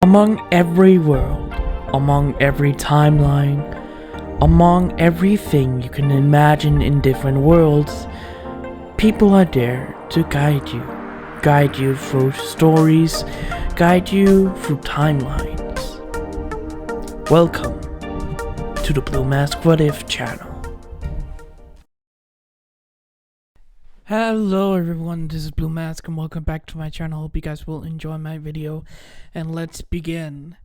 Among every world, among every timeline, among everything you can imagine in different worlds, people are there to guide you through stories, guide you through timelines. Welcome to the Blue Mask What If channel. Hello everyone, this is Blue Mask and welcome back to my channel. Hope you guys will enjoy my video and let's begin.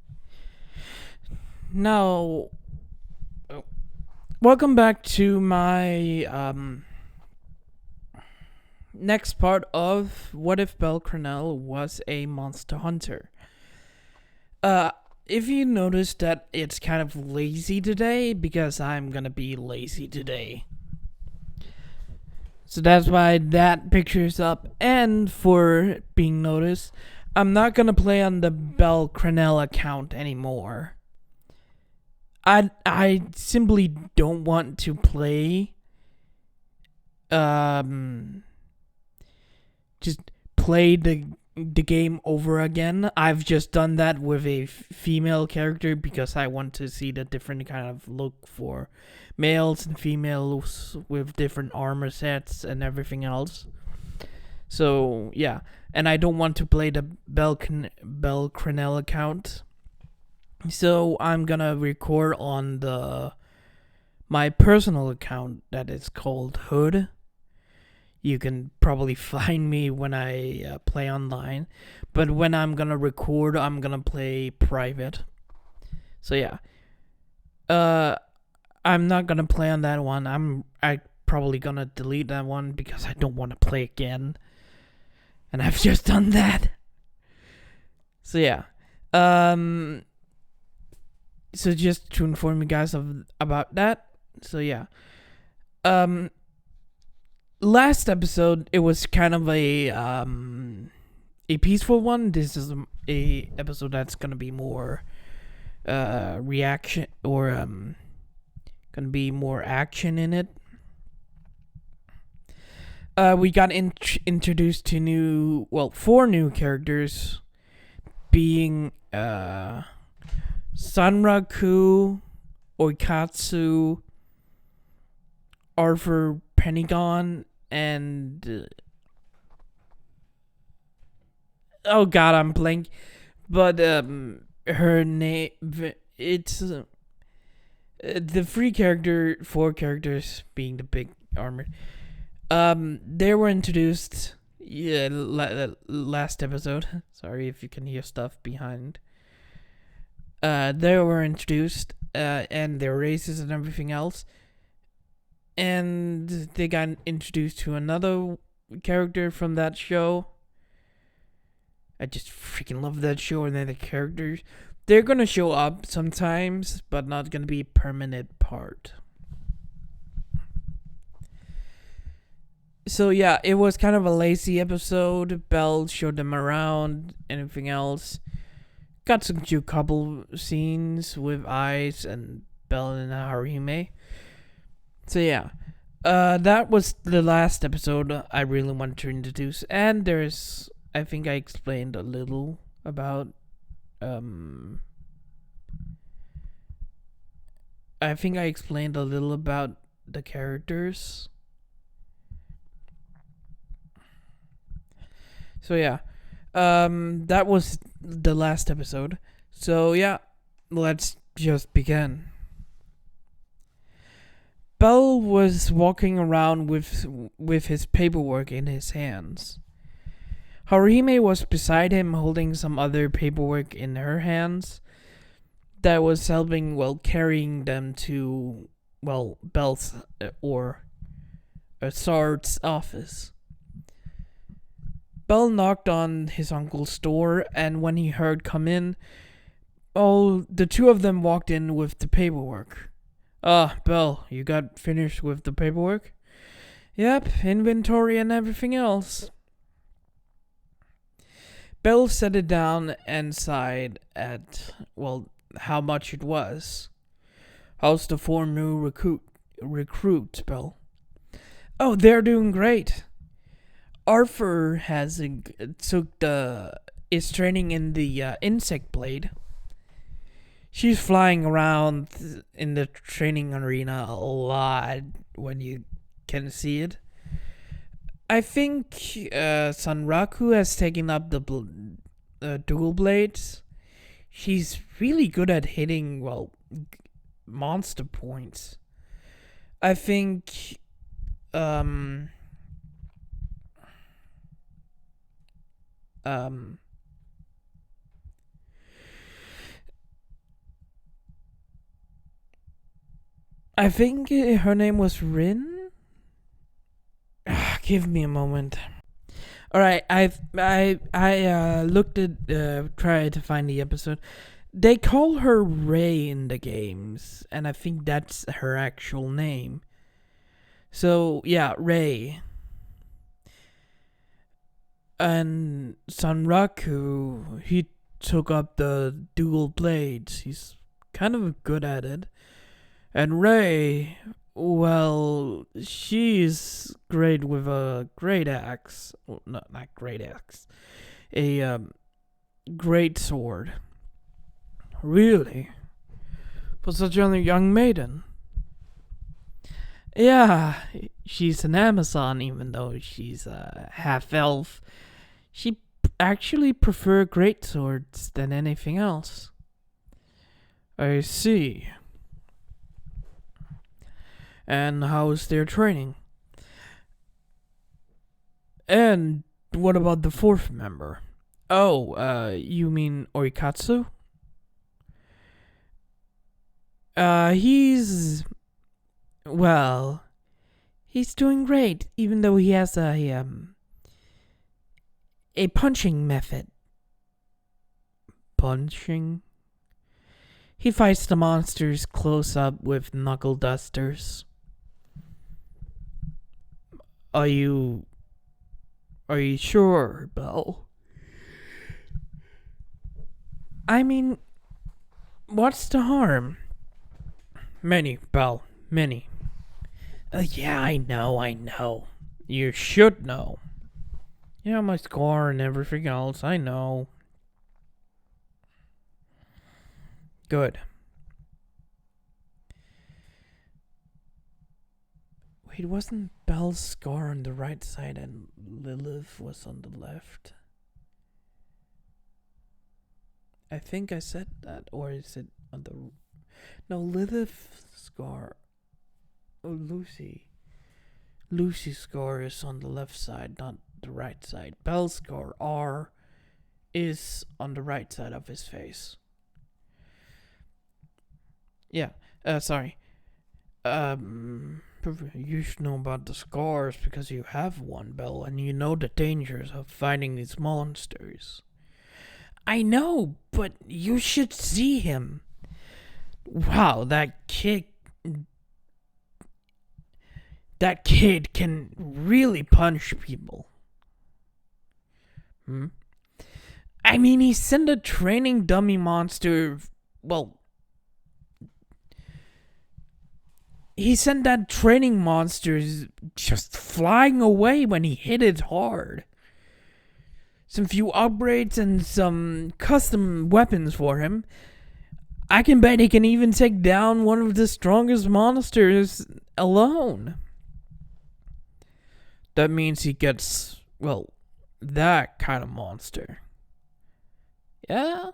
Now, welcome back to my next part of What If Belle Cranel was a monster hunter. If you notice that it's kind of lazy today, because I'm gonna be lazy today. So that's why that picture is up. And for being noticed, I'm not gonna play on the Belle Cranel account anymore. I simply don't want to play just play the game over again. I've just done that with a female character because I want to see the different kind of look for males and females with different armor sets and everything else. So yeah, and I don't want to play the Belle Cranel account. So I'm gonna record on my personal account that is called Hood. You can probably find me when I play online, but when I'm gonna record, I'm gonna play private. So yeah, I'm not gonna play on that one. I probably gonna delete that one because I don't want to play again, and I've just done that. So yeah, so just to inform you guys about that. So yeah, last episode it was kind of a peaceful one. This is a episode that's gonna be more reaction or gonna be more action in it. We got introduced to four new characters, being Sanraku, Oikatsu, Arthur Pentagon, and oh god, I'm blank. But her name, it's the four characters being the big armor. They were introduced last episode. Sorry if you can hear stuff behind. They were introduced, and their races and everything else. And they got introduced to another character from that show. I just freaking love that show, and then the characters. They're gonna show up sometimes, but not gonna be a permanent part. So yeah, it was kind of a lazy episode. Belle showed them around, anything else. Got some cute couple scenes with Ice and Belle and Harime. So yeah, that was the last episode I really wanted to introduce. And I think I explained a little about the characters. So yeah, that was the last episode. So yeah, let's just begin. Belle was walking around with his paperwork in his hands. Harime was beside him holding some other paperwork in her hands that was helping carrying them to Belle's or Sard's office. Belle knocked on his uncle's door, and when he heard come in, the two of them walked in with the paperwork. Belle, you got finished with the paperwork? Yep, inventory and everything else. Belle set it down and sighed at, how much it was. How's the four new recruits, Belle? Oh, they're doing great. Arthur took the is training in the insect blade. She's flying around in the training arena a lot when you can see it. I think Sanraku has taken up the dual blades. She's really good at hitting, well, monster points. I think um um I think her name was Rin. Give me a moment. All right, I looked at tried to find the episode. They call her Ray in the games, and I think that's her actual name. So yeah, Ray. And Sanraku, he took up the dual blades. He's kind of good at it. And Ray, well, she's great with a great axe. Well, not great axe. A great sword. Really? For such a young maiden? Yeah, she's an Amazon, even though she's a half elf. She actually prefers great swords than anything else. I see. And how's their training? And what about the fourth member? Oh, you mean Oikatsu? Well, he's doing great, even though he has a punching method. Punching? He fights the monsters close up with knuckle dusters. Are you sure, Belle? I mean, what's the harm? Many, Belle, many. Yeah, I know. You should know. Yeah, my score and everything else, I know. Good. Wait, wasn't Belle's scar on the right side and Lilith was on the left? I think I said that, or is it on the... No, Lilith's scar... Oh, Lucy's scar is on the left side, not the right side. Belle's scar, R, is on the right side of his face. Yeah, sorry. You should know about the scars because you have one, Belle, and you know the dangers of fighting these monsters. I know, but you should see him. Wow, that kid can really punch people. I mean, he sent a training dummy monster, well... He sent that training monster just flying away when he hit it hard. Some few upgrades and some custom weapons for him. I can bet he can even take down one of the strongest monsters alone. That means he gets, well, that kind of monster. Yeah.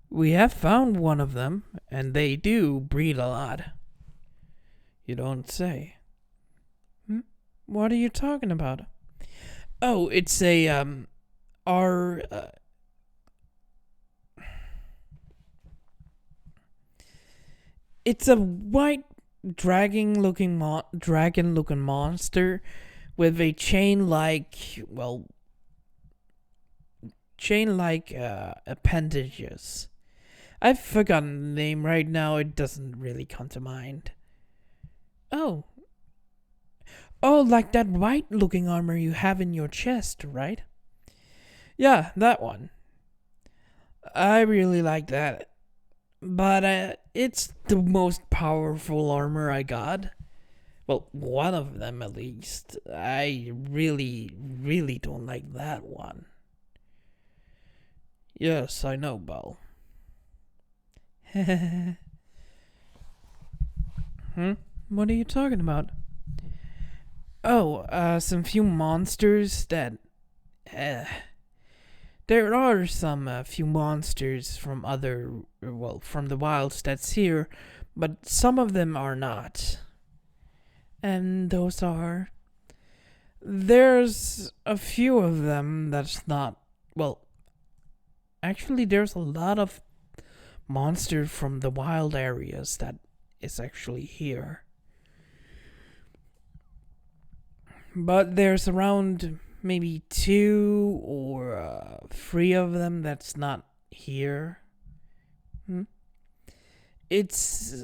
We have found one of them, and they do breed a lot. You don't say. What are you talking about? Oh, it's a, it's a white dragon-looking monster with a chain-like appendages. I've forgotten the name right now. It doesn't really come to mind. Oh, like that white-looking armor you have in your chest, right? Yeah, that one. I really like that. But it's the most powerful armor I got. Well, one of them at least. I really, really don't like that one. Yes, I know, Belle. Hmm? What are you talking about? Oh, some few monsters that. Uh, there are some few monsters from from the wilds that's here, but some of them are not. And those are. There's a few of them that's not. Well, actually, there's a lot of monster from the wild areas that is actually here. But there's around maybe two or three of them that's not here. Hmm? It's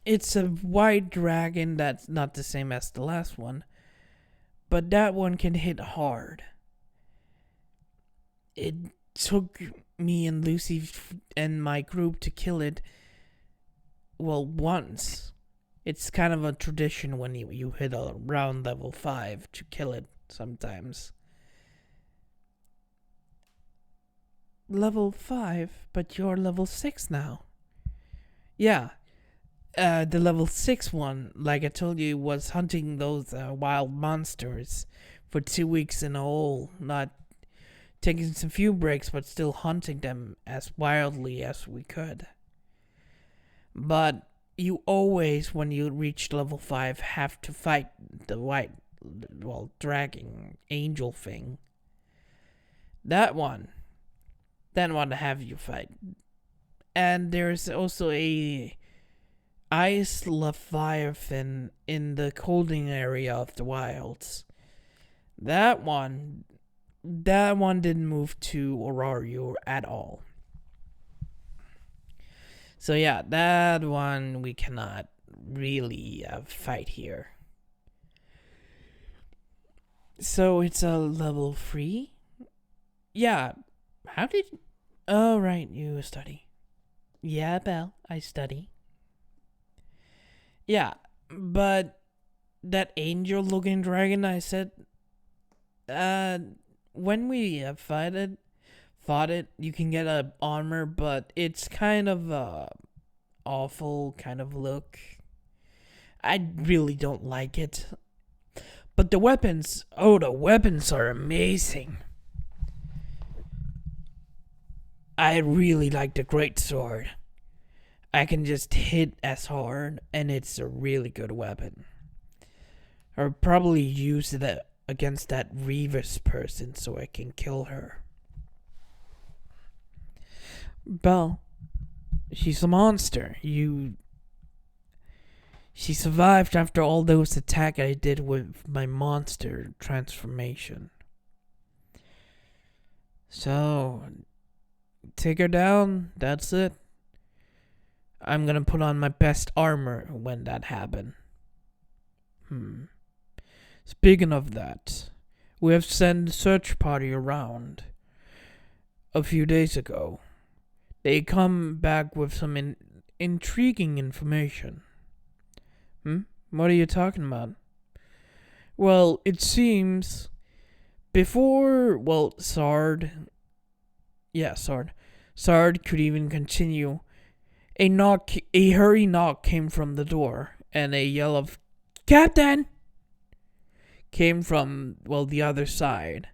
it's a white dragon that's not the same as the last one, but that one can hit hard. It took me and Lucy and my group to kill it. Well, once. It's kind of a tradition when you hit around level 5 to kill it sometimes. Level 5? But you're level 6 now. Yeah. The level 6 one, like I told you, was hunting those wild monsters for 2 weeks in a row. Not taking some few breaks, but still hunting them as wildly as we could. But you always, when you reach level 5, have to fight the dragon angel thing. That one to have you fight. And there's also a ice leviathan in the colding area of the wilds. That one didn't move to Orario at all. So yeah, that one we cannot really fight here. So it's a level 3? Yeah. How did... Oh, right, you study. Yeah, Belle, I study. Yeah, but that angel-looking dragon I said... when we fought it, you can get a armor, but it's kind of awful kind of look. I really don't like it. But the weapons are amazing. I really like the great sword. I can just hit as hard, and it's a really good weapon. I'll probably use it against that Revis person so I can kill her. Belle, she's a monster. She survived after all those attacks I did with my monster transformation. So, take her down. That's it. I'm gonna put on my best armor when that happens. Speaking of that, we have sent a search party around a few days ago. They come back with some intriguing information. What are you talking about? Well, it seems before, Sard could even continue. A hurry knock came from the door, and a yell of "Captain!" came from, the other side.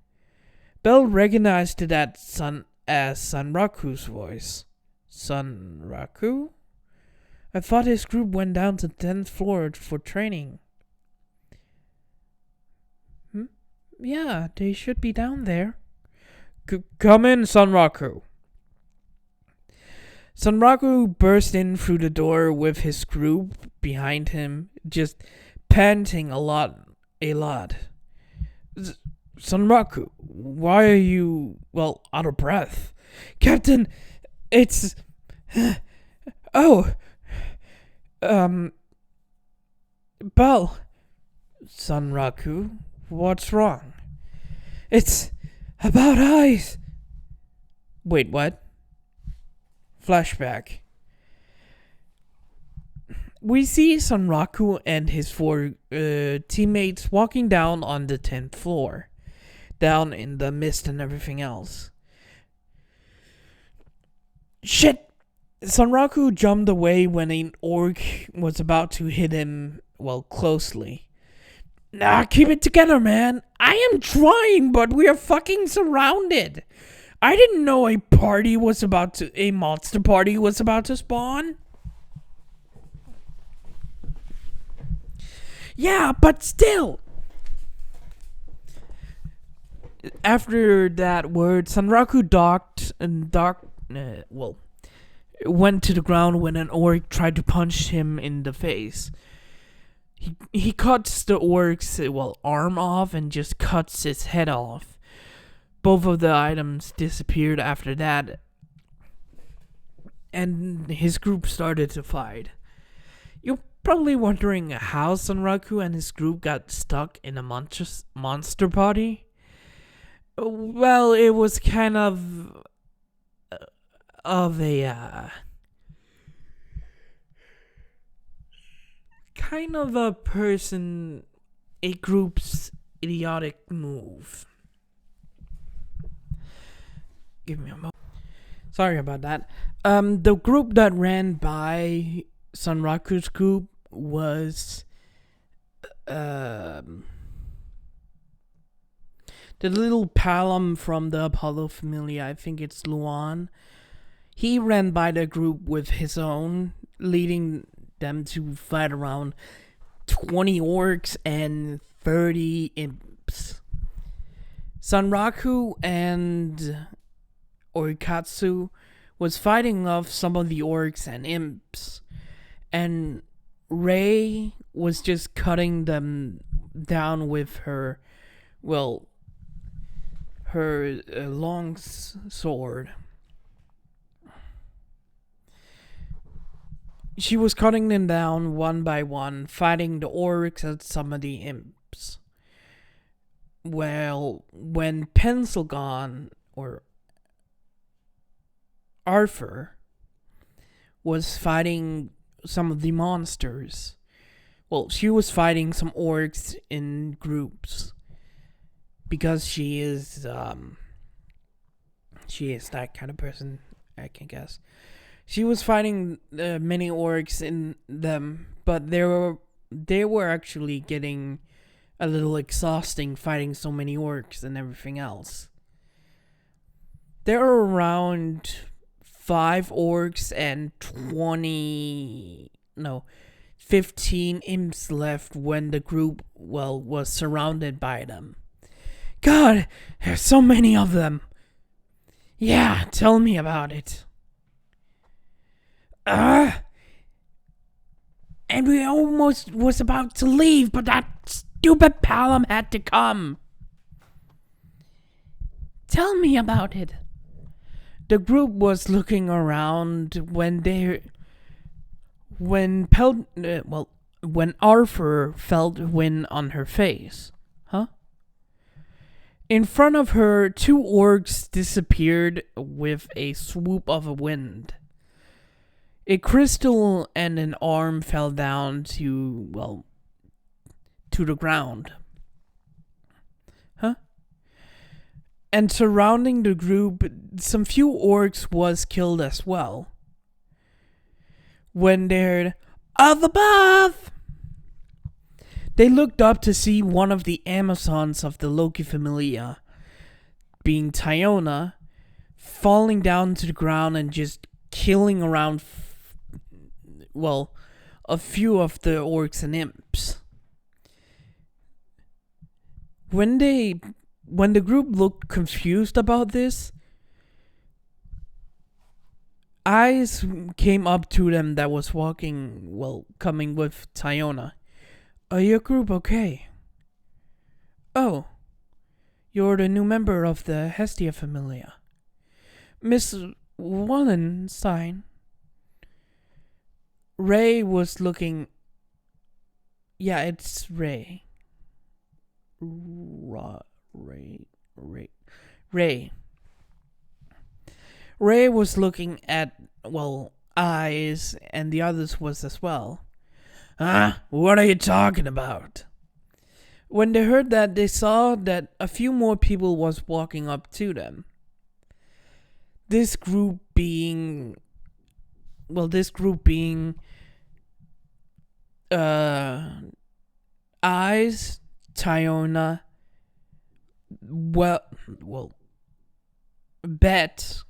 Belle recognized that as Sanraku's voice. Sanraku? I thought his group went down to the 10th floor for training. Yeah, they should be down there. Come in, Sanraku. Sanraku burst in through the door with his group behind him, just panting a lot. Sanraku, why are you, out of breath? Captain, it's... Oh... Belle... Sanraku, what's wrong? It's about eyes. Wait, what? Flashback. We see Sanraku and his 4 teammates walking down on the 10th floor, down in the mist and everything else. Shit! Sanraku jumped away when an orc was about to hit him, well, closely. Nah, keep it together, man. I am trying, but we are fucking surrounded. I didn't know a monster party was about to spawn. Yeah, but still. After that word, Sanraku went to the ground when an orc tried to punch him in the face. He cuts the orc's arm off and just cuts his head off. Both of the items disappeared after that, and his group started to fight. You're probably wondering how Sanraku and his group got stuck in a monster party. Well, it was kind of a group's idiotic move. Give me a moment. Sorry about that. The group that ran by Sanraku's group was the little Palom from the Apollo Familia. I think it's Luan. He ran by the group with his own, leading them to fight around 20 orcs and 30 imps. Sanraku and Orikatsu was fighting off some of the orcs and imps, and Rei was just cutting them down with her long sword. She was cutting them down one by one, fighting the orcs and some of the imps. Well, when Pencilgon, or Arthur, was fighting some of the monsters, well, she was fighting some orcs in groups, because she is that kind of person, I can guess. She was fighting many orcs in them, but they were actually getting a little exhausting fighting so many orcs and everything else. There are around 5 orcs and 15 imps left when the group, was surrounded by them. God, there's so many of them. Yeah, tell me about it. And we almost was about to leave, but that stupid Palom had to come. Tell me about it. The group was looking around when Arthur felt wind on her face. Huh? In front of her, 2 orcs disappeared with a swoop of a wind. A crystal and an arm fell down to the ground. Huh? And surrounding the group, some few orcs was killed as well. When they're up above, they looked up to see one of the Amazons of the Loki Familia, being Tyona, falling down to the ground and just killing around a few of the orcs and imps. When the group looked confused about this, eyes came up to them that was coming with Tyona. Are your group okay? Oh, you're the new member of the Hestia Familia. Miss Wallenstein. Ray was looking... Yeah, it's Ray. Ray. Ray was looking at, eyes, and the others was as well. What are you talking about? When they heard that, they saw that a few more people was walking up to them. This group being this group being Eyes, Tyona, well, Bet,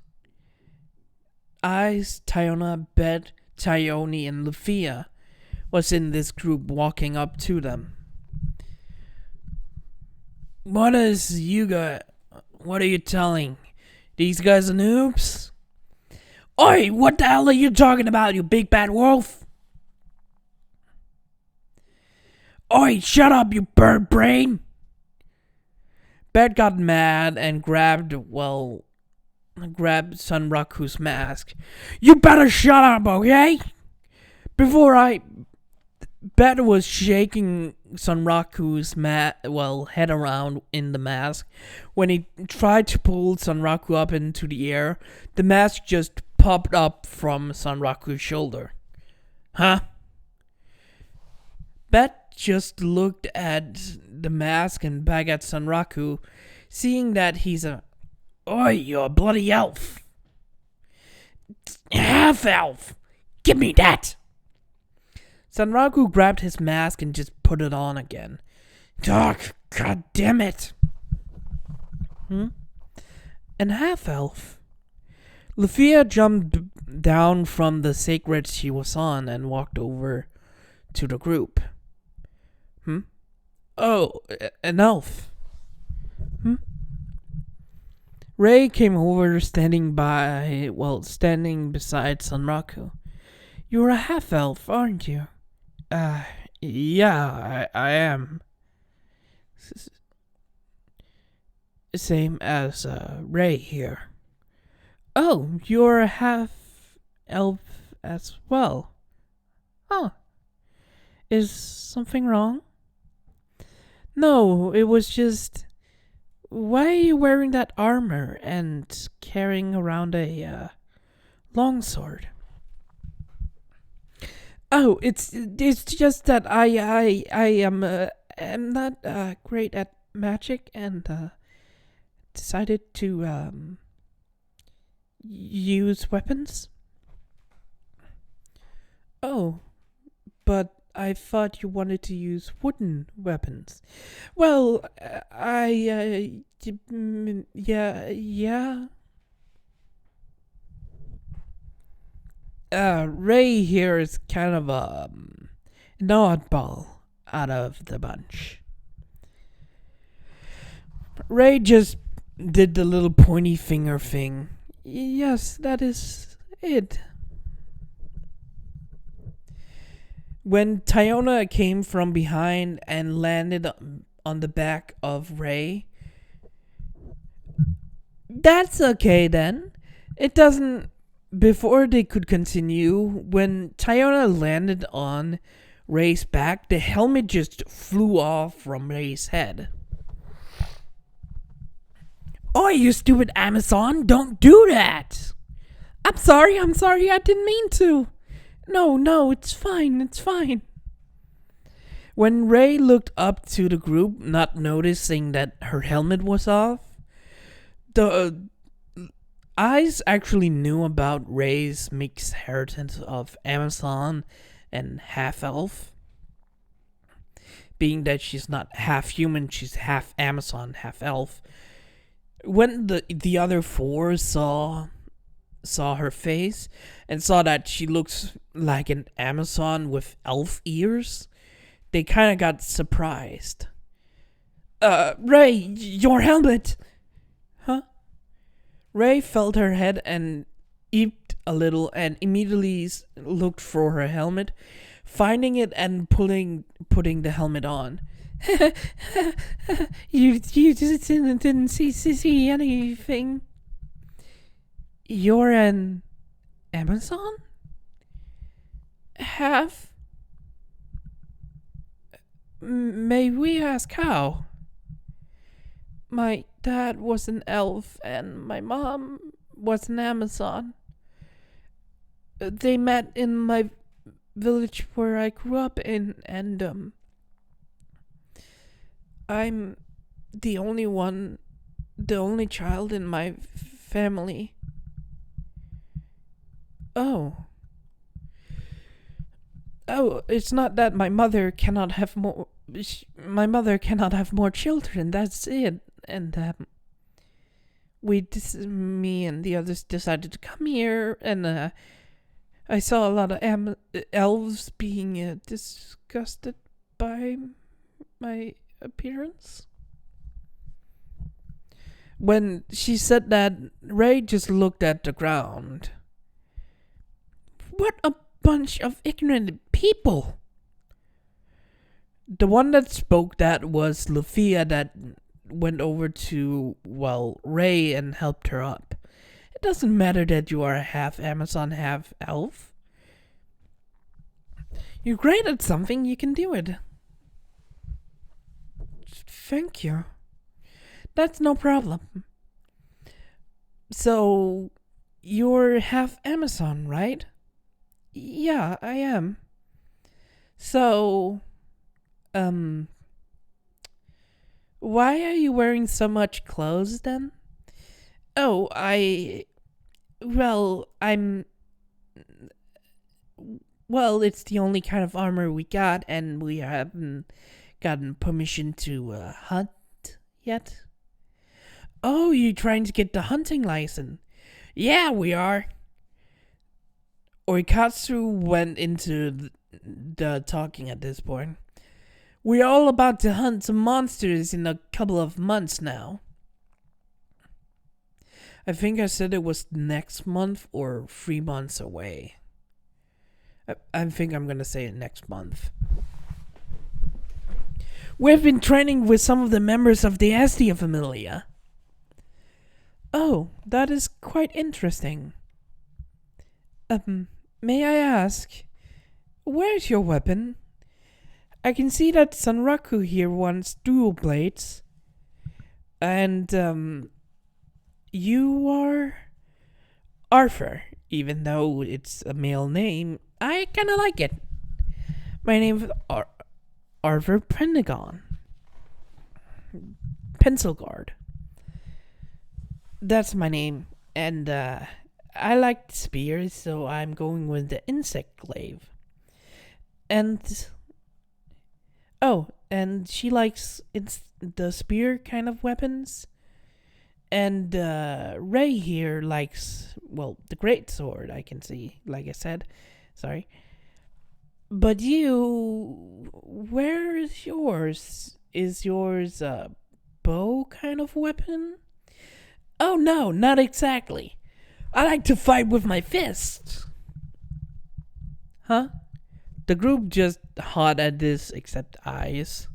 Eyes, Tyona, Bet, Tyone, and Lufia was in this group walking up to them. What are you telling? These guys are noobs? Oi, what the hell are you talking about, you big bad wolf? Oi, shut up, you bird brain! Bet got mad and grabbed Sunraku's mask. You better shut up, okay? Bet was shaking Sunraku's head around in the mask. When he tried to pull Sunraku up into the air, the mask just popped up from Sunraku's shoulder. Huh? Bet just looked at the mask and back at Sunraku, seeing that he's Oi, you're a bloody elf. Half elf. Give me that. Sunraku grabbed his mask and just put it on again. God damn it. An half elf. Lufia jumped down from the sacred she was on and walked over to the group. Oh, an elf. Ray came over, standing beside Sunraku. You're a half elf, aren't you? Yeah, I am. Same as Ray here. Oh, you're a half elf as well. Huh. Is something wrong? No, it was just... Why are you wearing that armor and carrying around a longsword? Oh, it's just that I am not great at magic and decided to use weapons. Oh, but I thought you wanted to use wooden weapons. Well, yeah. Ray here is kind of an oddball out of the bunch. Ray just did the little pointy finger thing. Yes, that is it. When Tyona came from behind and landed on the back of Ray, that's okay then. It doesn't... Before they could continue, when Tyona landed on Ray's back, the helmet just flew off from Ray's head. Oh, you stupid Amazon, don't do that! I'm sorry, I didn't mean to. No, it's fine. When Ray looked up to the group, not noticing that her helmet was off, the Eyes actually knew about Ray's mixed heritage of Amazon and half-elf. Being that she's not half human, she's half Amazon, half elf. When the other four saw her face and saw that she looks like an Amazon with elf ears, they kind of got surprised. Ray, your helmet! Huh? Ray felt her head and eeped a little and immediately looked for her helmet, finding it and putting the helmet on. You just didn't see anything. You're an Amazon? Half? May we ask how? My dad was an elf and my mom was an Amazon. They met in my village where I grew up in, and I'm the only child in my family. Oh, Oh, it's not that my mother cannot have more. My mother cannot have more children. That's it. And me and the others decided to come here, and I saw a lot of elves being disgusted by my appearance. When she said that, Ray just looked at the ground. What a bunch of ignorant people! The one that spoke that was Lufia, that went over to, Ray and helped her up. It doesn't matter that you are half Amazon, half elf. You're great at something, you can do it. Thank you. That's no problem. So, you're half Amazon, right? Yeah, I am. So, why are you wearing so much clothes then? Oh, it's the only kind of armor we got, and we haven't gotten permission to hunt yet. Oh, you're trying to get the hunting license? Yeah, we are. Oikatsu went into the talking at this point. We're all about to hunt some monsters in a couple of months now. I think I said it was next month or 3 months away. I think I'm gonna say it next month. We've been training with some of the members of the Estia Familia. Oh, that is quite interesting. May I ask, where's your weapon? I can see that Sanraku here wants dual blades. And, you are Arthur, even though it's a male name. I kinda like it. My name is Arthur Pentagon. Pencil Guard. That's my name. And, I like spears, so I'm going with the insect glaive. And she likes the spear kind of weapons. And Ray here likes, the great sword, I can see, like I said. Sorry. But you, where is yours? Is yours a bow kind of weapon? Oh no, not exactly. I like to fight with my fists. Huh? The group just hot at this, except eyes.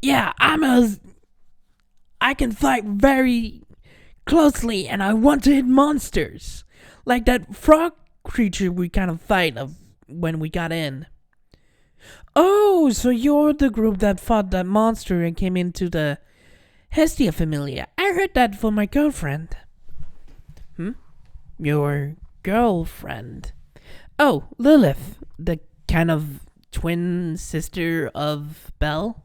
Yeah, I can fight very closely, and I want to hit monsters. Like that frog creature we kind of fight when we got in. Oh, so you're the group that fought that monster and came into the Hestia Familia. I heard that from my girlfriend. Your girlfriend? Oh, Lilith, the kind of twin sister of Belle.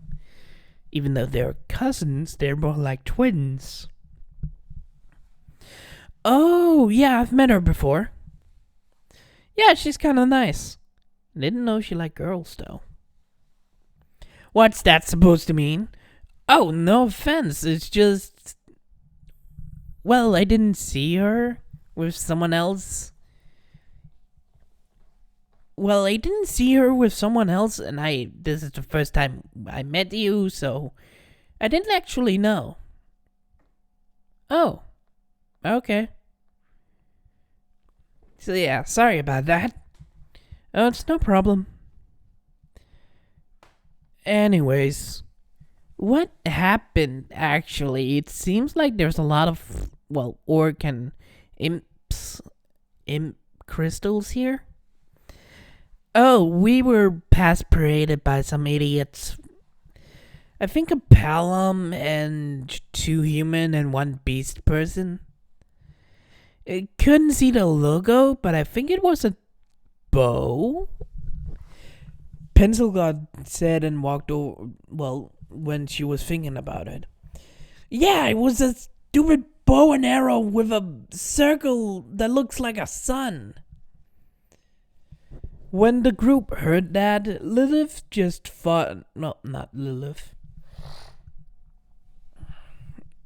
Even though they're cousins, they're more like twins. Oh, yeah, I've met her before. Yeah, she's kind of nice. Didn't know she liked girls, though. What's that supposed to mean? Oh, no offense, it's just... Well, I didn't see her with someone else. Well, I didn't see her with someone else, and this is the first time I met you, so I didn't actually know. Oh, okay. So yeah, sorry about that. Oh, it's no problem. Anyways, what happened actually? It seems like there's a lot of, orc and imp crystals here. Oh, we were past paraded by some idiots. I think a Palom and 2 human and 1 beast person. I couldn't see the logo, but I think it was a bow. Pencil God said and walked over, when she was thinking about it. Yeah, it was a stupid bow and arrow with a circle that looks like a sun. When the group heard that, Lilith just fought. No, not Lilith.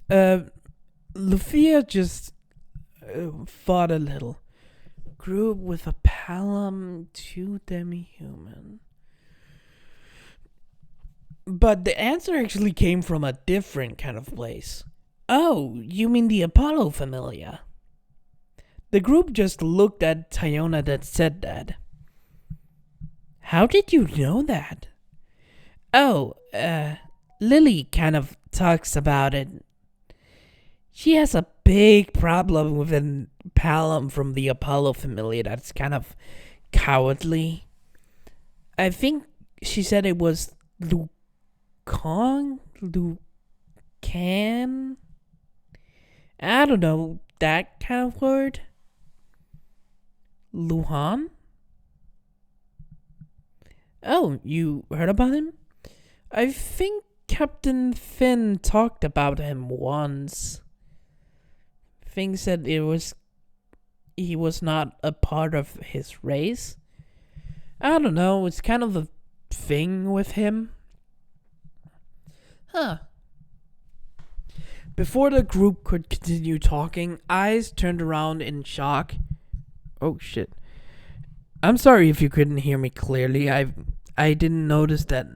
Lufia just fought a little. Group with a Palom 2 demi-human. But the answer actually came from a different kind of place. Oh, you mean the Apollo Familia? The group just looked at Tyona that said that. How did you know that? Oh, Lily kind of talks about it. She has a big problem with an Palom from the Apollo Familia that's kind of cowardly. I think she said it was Lucan? I don't know that kind of word. Luhan? Oh, you heard about him? I think Captain Finn talked about him once. Finn said he was not a part of his race. I don't know, it's kind of a thing with him. Huh. Before the group could continue talking, Eyes turned around in shock. Oh shit. I'm sorry if you couldn't hear me clearly. I didn't notice that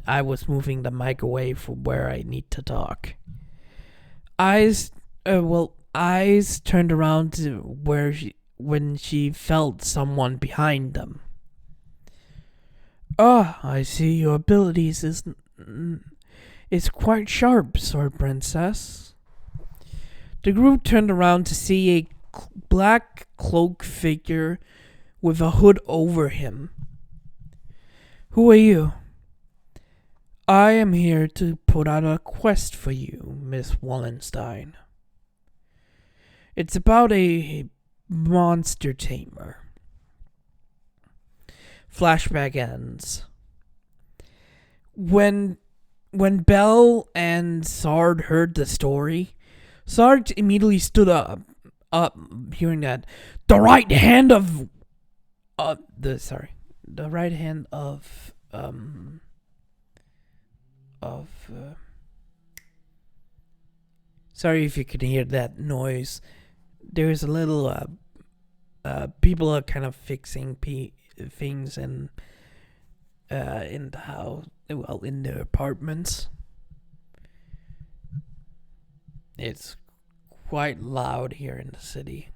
I was moving the mic away from where I need to talk. Eyes turned around to when she felt someone behind them. I see your abilities is quite sharp, Sword Princess. The group turned around to see a black cloak figure with a hood over him. Who are you? I am here to put out a quest for you, Miss Wallenstein. It's about a monster tamer. Flashback ends. When Belle and Sard heard the story, Sard immediately stood up, hearing that the right hand of sorry if you can hear that noise. There's a little people are kind of fixing things in the house, well, in their apartments. It's quite loud here in the city.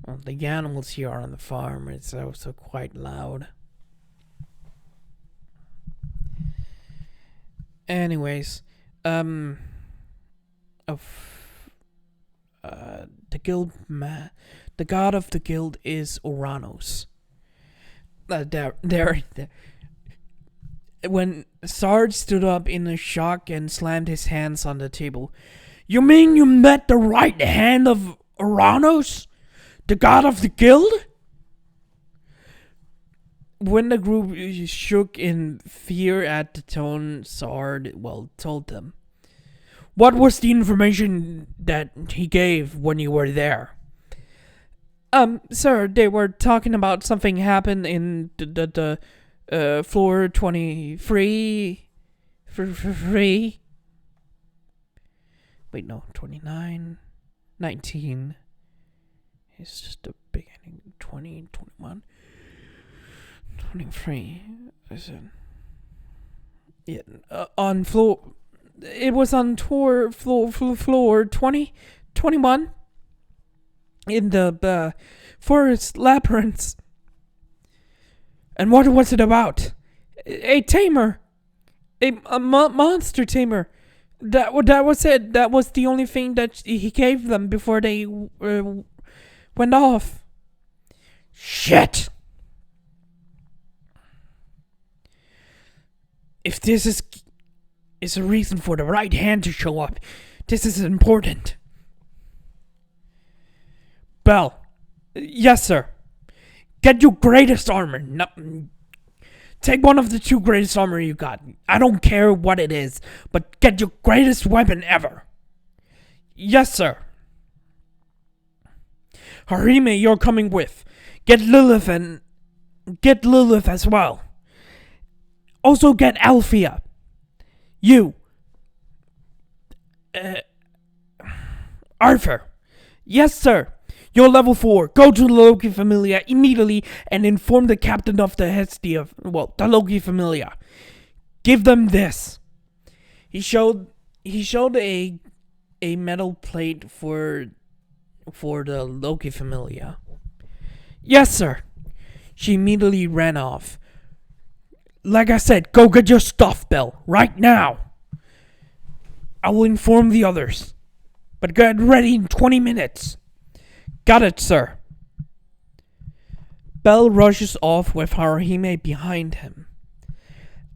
Well, the animals here are on the farm. It's also quite loud. Anyways, the god of the guild is Uranus. There. When Sarge stood up in a shock and slammed his hands on the table, you mean you met the right hand of Uranus, the god of the guild? When the group shook in fear at the tone Sard, told them. What was the information that he gave when you were there? Sir, they were talking about something happened in the floor 23. Wait, no, 29, 19. It's just the beginning. 20, 21, 23. Yeah, on floor. It was on floor 20, 21. In the forest labyrinths. And what was it about? A tamer. A monster tamer. That was it. That was the only thing that he gave them before they went off. Shit. If this is a reason for the right hand to show up, this is important. Belle. Yes, sir. Get your greatest armor. No, take one of the 2 greatest armor you got. I don't care what it is, but get your greatest weapon ever. Yes, sir. Harime, you're coming with. Get Lilith as well. Also get Althea. You. Arthur. Yes, sir. You're level 4. Go to the Loki Familia immediately and inform the captain of the the Loki Familia. Give them this. He showed a metal plate for the Loki Familia. Yes, sir. She immediately ran off. Like I said, go get your stuff, Belle, right now. I will inform the others. But get ready in 20 minutes. Got it, sir. Belle rushes off with Haruhime behind him.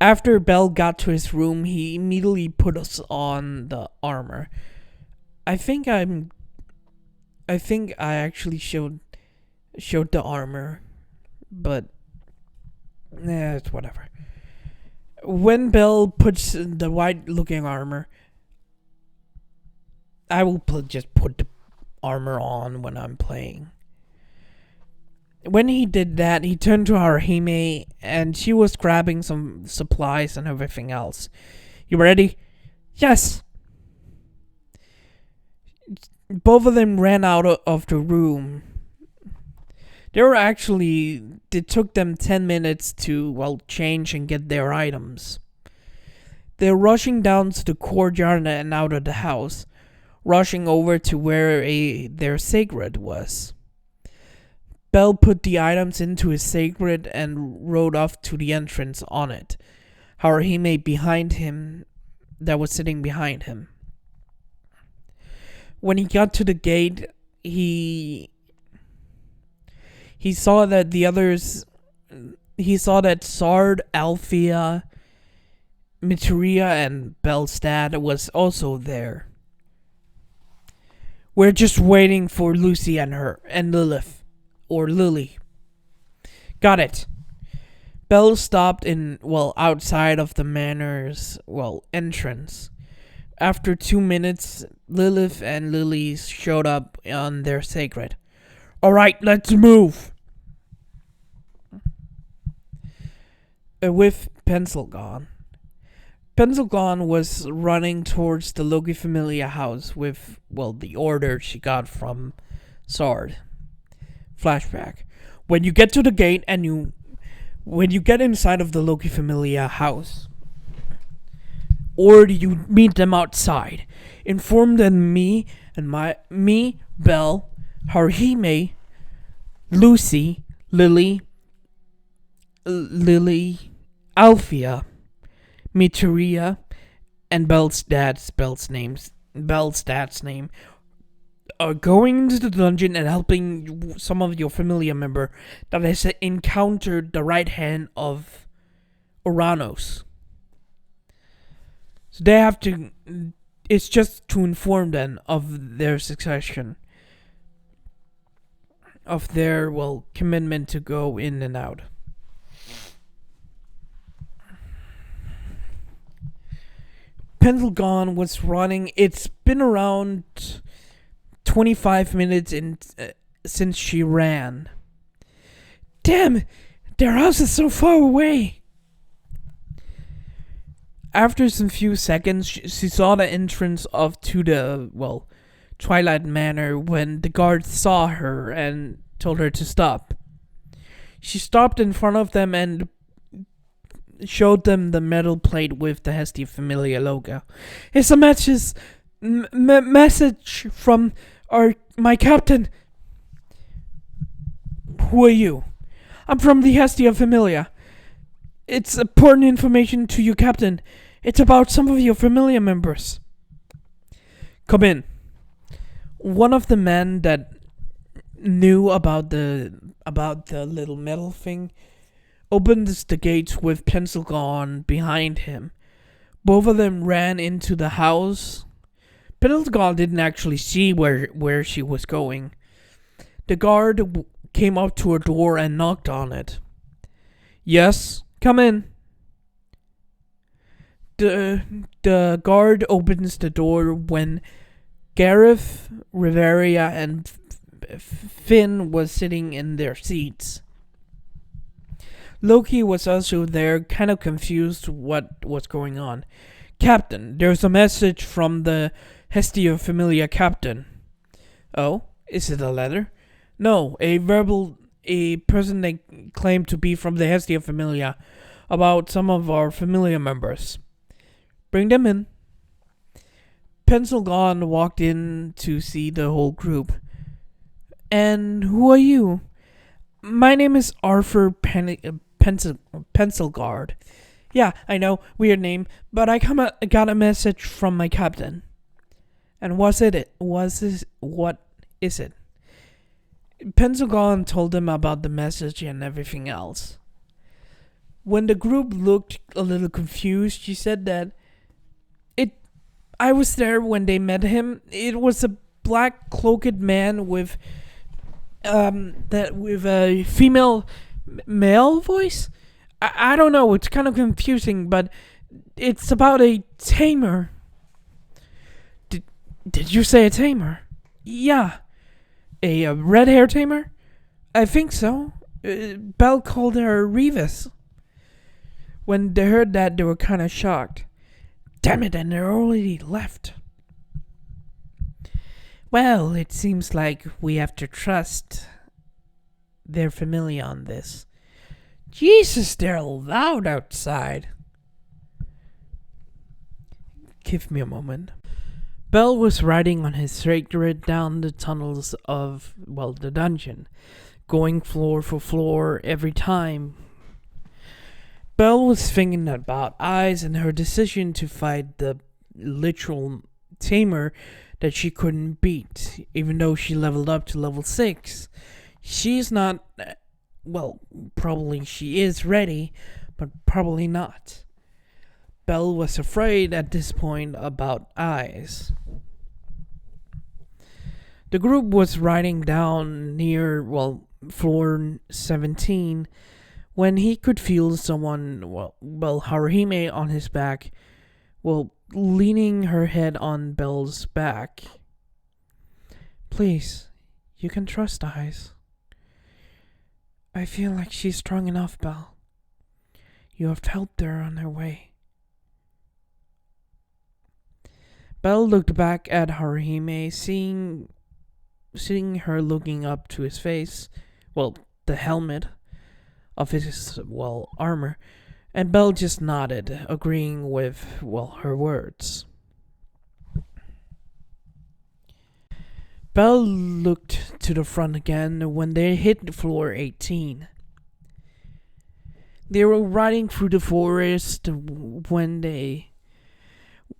After Belle got to his room, he immediately put us on the armor. I think I actually showed the armor, but it's whatever. When Belle puts the white-looking armor, I will just put the armor on when I'm playing. When he did that, he turned to Haruhime, and she was grabbing some supplies and everything else. You ready? Yes. Both of them ran out of the room. It took them 10 minutes to, change and get their items. They're rushing down to the courtyard and out of the house, rushing over to where their sacred was. Belle put the items into his sacred and rode off to the entrance on it. Haruhime behind him, that was sitting behind him. When he got to the gate, he saw that Sard, Althea, Miteria, and Belle's dad was also there. We're just waiting for Lucy and Lilith. Or Lily. Got it. Belle stopped outside of the manor's, entrance. After 2 minutes, Lilith and Lily showed up on their sacred. Alright, let's move. With Pencil gone. Pencil gone was running towards the Loki Familia house with, the order she got from Sard. Flashback. When you get to the gate when you get inside of the Loki Familia house, or you meet them outside, inform them me, Belle, Haruhime, Lucy, Lily, Althea, Miteria, and Belle's dad's name are going into the dungeon and helping some of your familiar member that has encountered the right hand of Uranus. So they have to. It's just to inform them of their succession, of their commitment to go in and out. Pentagon was running. It's been around 25 minutes since she ran. Damn, their house is so far away. After some few seconds, she saw the entrance to the, Twilight Manor when the guard saw her and told her to stop. She stopped in front of them and showed them the metal plate with the Hestia Familia logo. It's a message from my captain. Who are you? I'm from the Hestia Familia. It's important information to you, Captain. It's about some of your familiar members. Come in. One of the men that knew about the little metal thing opens the gates with Pencil gone behind him. Both of them ran into the house. Pencil gone didn't actually see where she was going. The guard came up to her door and knocked on it. Yes, come in. The guard opens the door when Gareth, Riveria, and Finn was sitting in their seats. Loki was also there, kind of confused what was going on. Captain, there's a message from the Hestia Familia Captain. Oh, is it a letter? No, a person they claim to be from the Hestia Familia about some of our Familia members. Bring them in. Pencilgon walked in to see the whole group. And who are you? My name is Arthur Pencilguard. Yeah, I know, weird name, but I got a message from my captain. And what is it? Pencilgon told him about the message and everything else. When the group looked a little confused, she said that I was there when they met him. It was a black cloaked man with a female male voice. I don't know. It's kind of confusing, but it's about a tamer. Did you say a tamer? Yeah, a red hair tamer. I think so. Belle called her Revis. When they heard that, they were kind of shocked. Damn it, and they're already left. Well, it seems like we have to trust their familia on this. Jesus, they're loud outside. Give me a moment. Bell was riding on his sacred down the tunnels of, the dungeon, going floor for floor every time. Belle was thinking about Eyes and her decision to fight the literal tamer that she couldn't beat, even though she leveled up to level 6. She's not, probably she is ready, but probably not. Belle was afraid at this point about Eyes. The group was riding down near, floor 17, when he could feel someone, Haruhime on his back, leaning her head on Belle's back. Please, you can trust Eyes. I feel like she's strong enough, Belle. You have helped her on her way. Belle looked back at Haruhime, seeing her looking up to his face, the helmet of his, armor, and Belle just nodded, agreeing with, her words. Belle looked to the front again when they hit floor 18. They were riding through the forest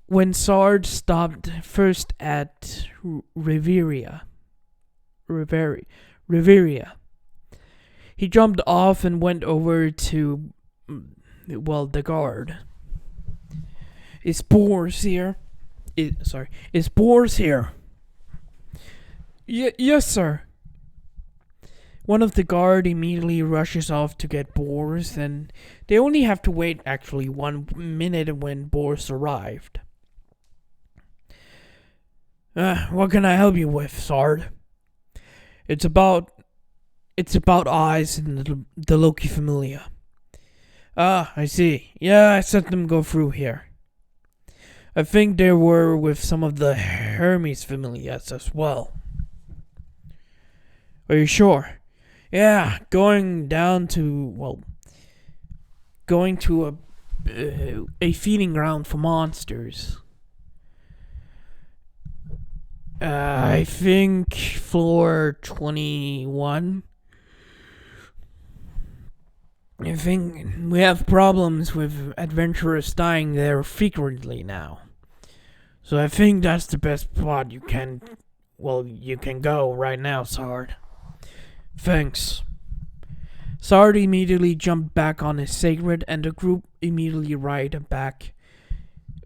when Sard stopped first at Riveria. He jumped off and went over to, the guard. Is Boars here? Is Boars here? Yes, sir. One of the guard immediately rushes off to get Boars, and they only have to wait 1 minute when Boars arrived. What can I help you with, Sard? It's about Eyes and the Loki Familia. Ah, I see. Yeah, I sent them go through here. I think they were with some of the Hermes Familias as well. Are you sure? Yeah, going to a feeding ground for monsters. I think floor 21. I think we have problems with adventurers dying there frequently now. So I think that's the best spot you can go right now, Sard. Thanks. Sard immediately jumped back on his sacred, and the group immediately ride back,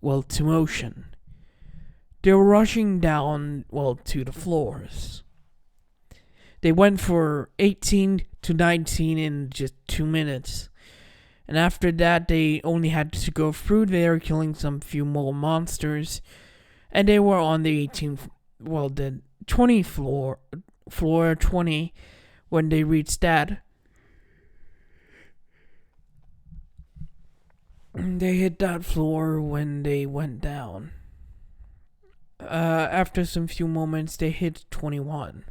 to motion. They were rushing down, to the floors. They went for 18 to 19 in just 2 minutes. And after that, they only had to go through there, killing some few more monsters. And they were on the 18th, the 20th floor, floor 20 when they reached that. They hit that floor when they went down. After some few moments, they hit 21.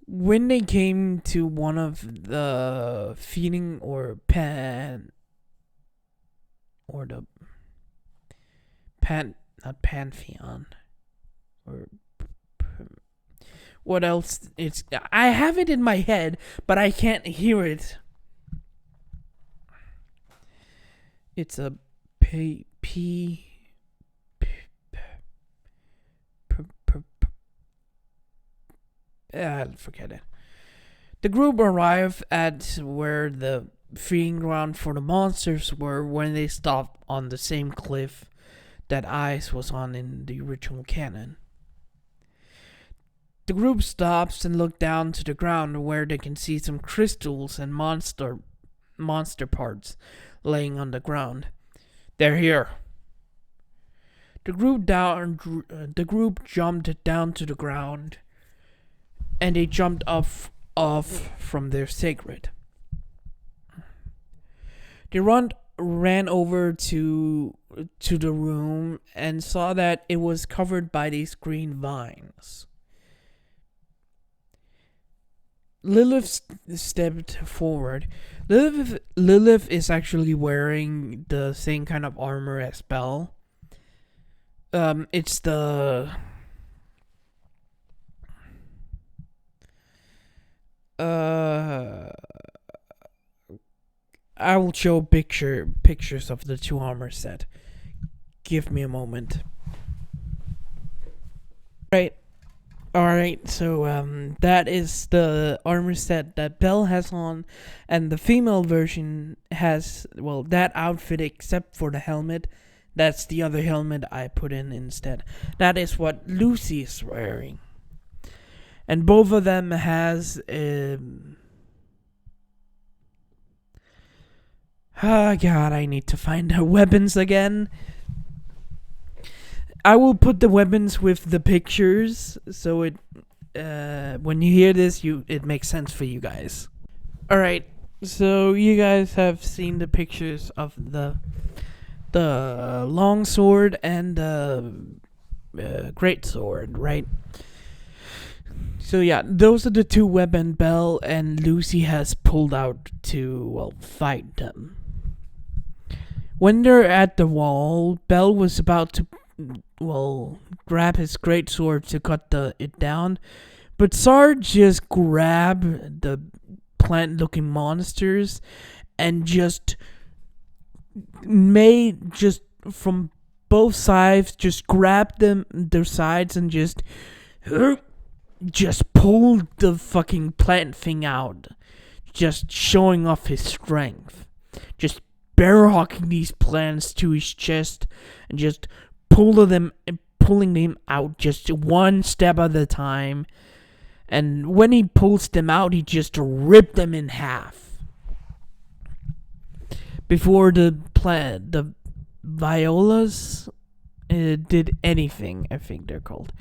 When they came to one of the feeding or the not pantheon, or what else? I have it in my head, but I can't hear it. It's a forget it. The group arrived at where the feeding ground for the monsters were when they stopped on the same cliff that Ice was on in the original canon. The group stops and look down to the ground where they can see some crystals and monster parts laying on the ground. They're here. The group jumped down to the ground, and they jumped off from their sacred. They ran over to the room and saw that it was covered by these green vines. Lilith stepped forward. Lilith is actually wearing the same kind of armor as Belle. It's the I will show pictures of the two armor set. Give me a moment. Alright, so that is the armor set that Belle has on, and the female version has, well, that outfit except for the helmet. That's the other helmet I put in instead. That is what Lucy is wearing. And both of them has God, I need to find the weapons again. I will put the weapons with the pictures, so it when you hear this, it makes sense for you guys. All right, so you guys have seen the pictures of the long sword and the great sword, right? So yeah, those are the two weapons Belle and Lucy has pulled out to fight them. When they're at the wall, Belle was about to grab his great sword to cut it down, but Sarge just grabbed the plant-looking monsters and just from both sides, just grabbed their sides and just pulled the fucking plant thing out, just showing off his strength, just bear hawking these plants to his chest and just pulling them out just one step at a time. And when he pulls them out, he just ripped them in half before the violas did anything. I think they're called.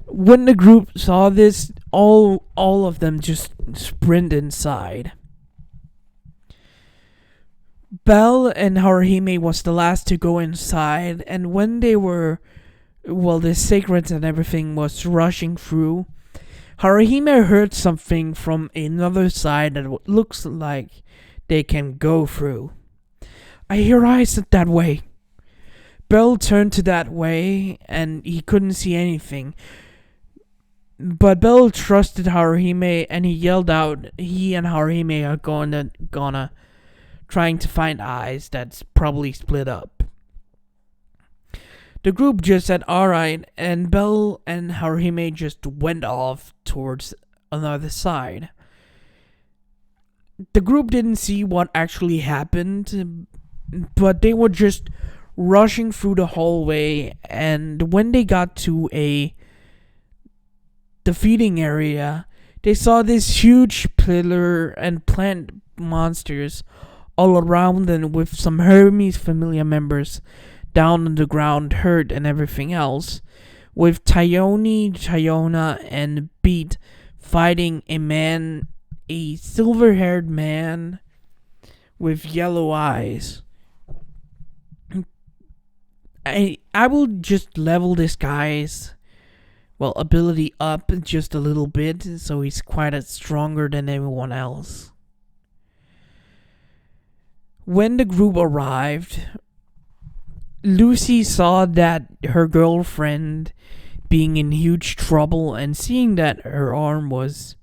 When the group saw this, all of them just sprint inside. Belle and Haruhime was the last to go inside, and when they were, the sacreds and everything was rushing through, Haruhime heard something from another side that looks like they can go through. I hear eyes that way. Belle turned to that way, and he couldn't see anything. But Belle trusted Haruhime, and he yelled out, he and Haruhime are gonna trying to find eyes that's probably split up. The group just said alright, and Belle and Haruhime just went off towards another side. The group didn't see what actually happened, but they were just rushing through the hallway, and when they got to the feeding area, they saw this huge pillar and plant monsters all around them, with some Hermes familiar members down on the ground hurt and everything else, with Tyona, and Beat fighting a silver-haired man with yellow eyes. I will just level this guy's ability up just a little bit, so he's quite stronger than everyone else. When the group arrived, Lucy saw that her girlfriend being in huge trouble, and seeing that her arm was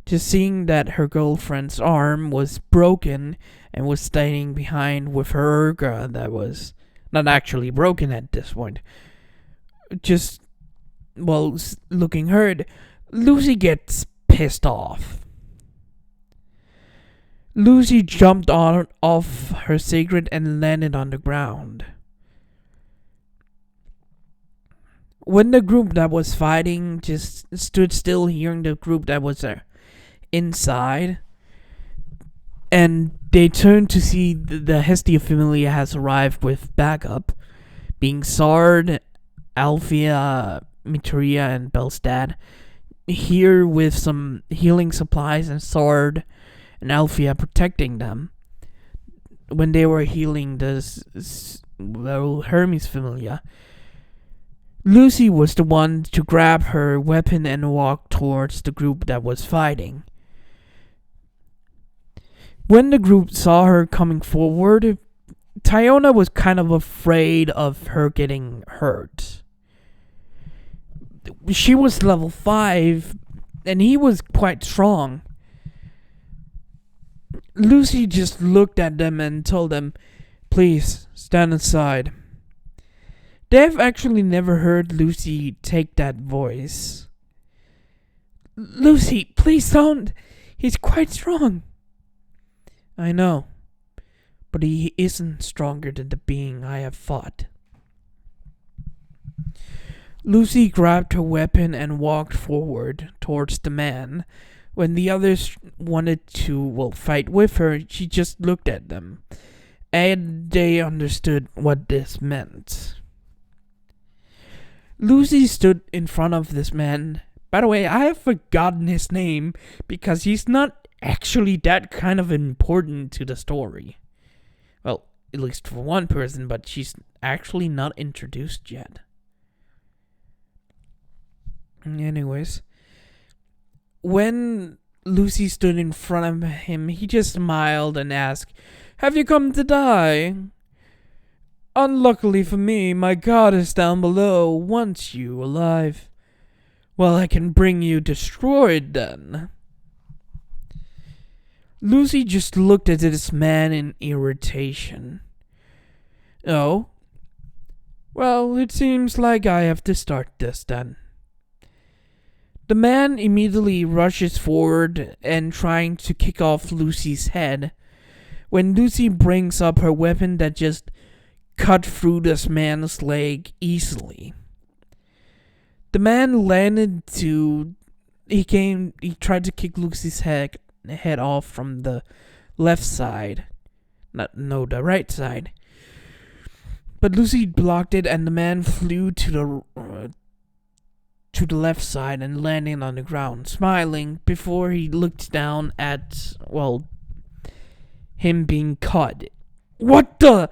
just seeing that her girlfriend's arm was broken and was standing behind with her Urga that was not actually broken at this point, just looking hurt, Lucy gets pissed off. Lucy jumped off her cigarette and landed on the ground. When the group that was fighting just stood still, hearing the group that was inside, and they turned to see the Hestia Familia has arrived with backup, being Sard, Althea, Mitria, and Belstad, here with some healing supplies, and Sard and Althea protecting them when they were healing the Hermes Familia. Lucy was the one to grab her weapon and walk towards the group that was fighting. When the group saw her coming forward, Tyona was kind of afraid of her getting hurt. She was level 5, and he was quite strong. Lucy just looked at them and told them, "Please, stand aside." They've actually never heard Lucy take that voice. "Lucy, please don't. He's quite strong." "I know, but he isn't stronger than the being I have fought." Lucy grabbed her weapon and walked forward towards the man. When the others wanted to, fight with her, she just looked at them, and they understood what this meant. Lucy stood in front of this man. By the way, I have forgotten his name because he's not actually that kind of important to the story. Well, at least for one person, but she's actually not introduced yet. Anyways, when Lucy stood in front of him, he just smiled and asked, "Have you come to die?" "Unluckily for me, my goddess down below wants you alive." "Well, I can bring you destroyed then." Lucy just looked at this man in irritation. "Oh? Well, it seems like I have to start this then." The man immediately rushes forward and trying to kick off Lucy's head, when Lucy brings up her weapon that just cut through this man's leg easily. The man he tried to kick Lucy's head off from the left side. The right side. But Lucy blocked it, and the man flew to the left side and landing on the ground, smiling before he looked down at, him being cut. "What the?"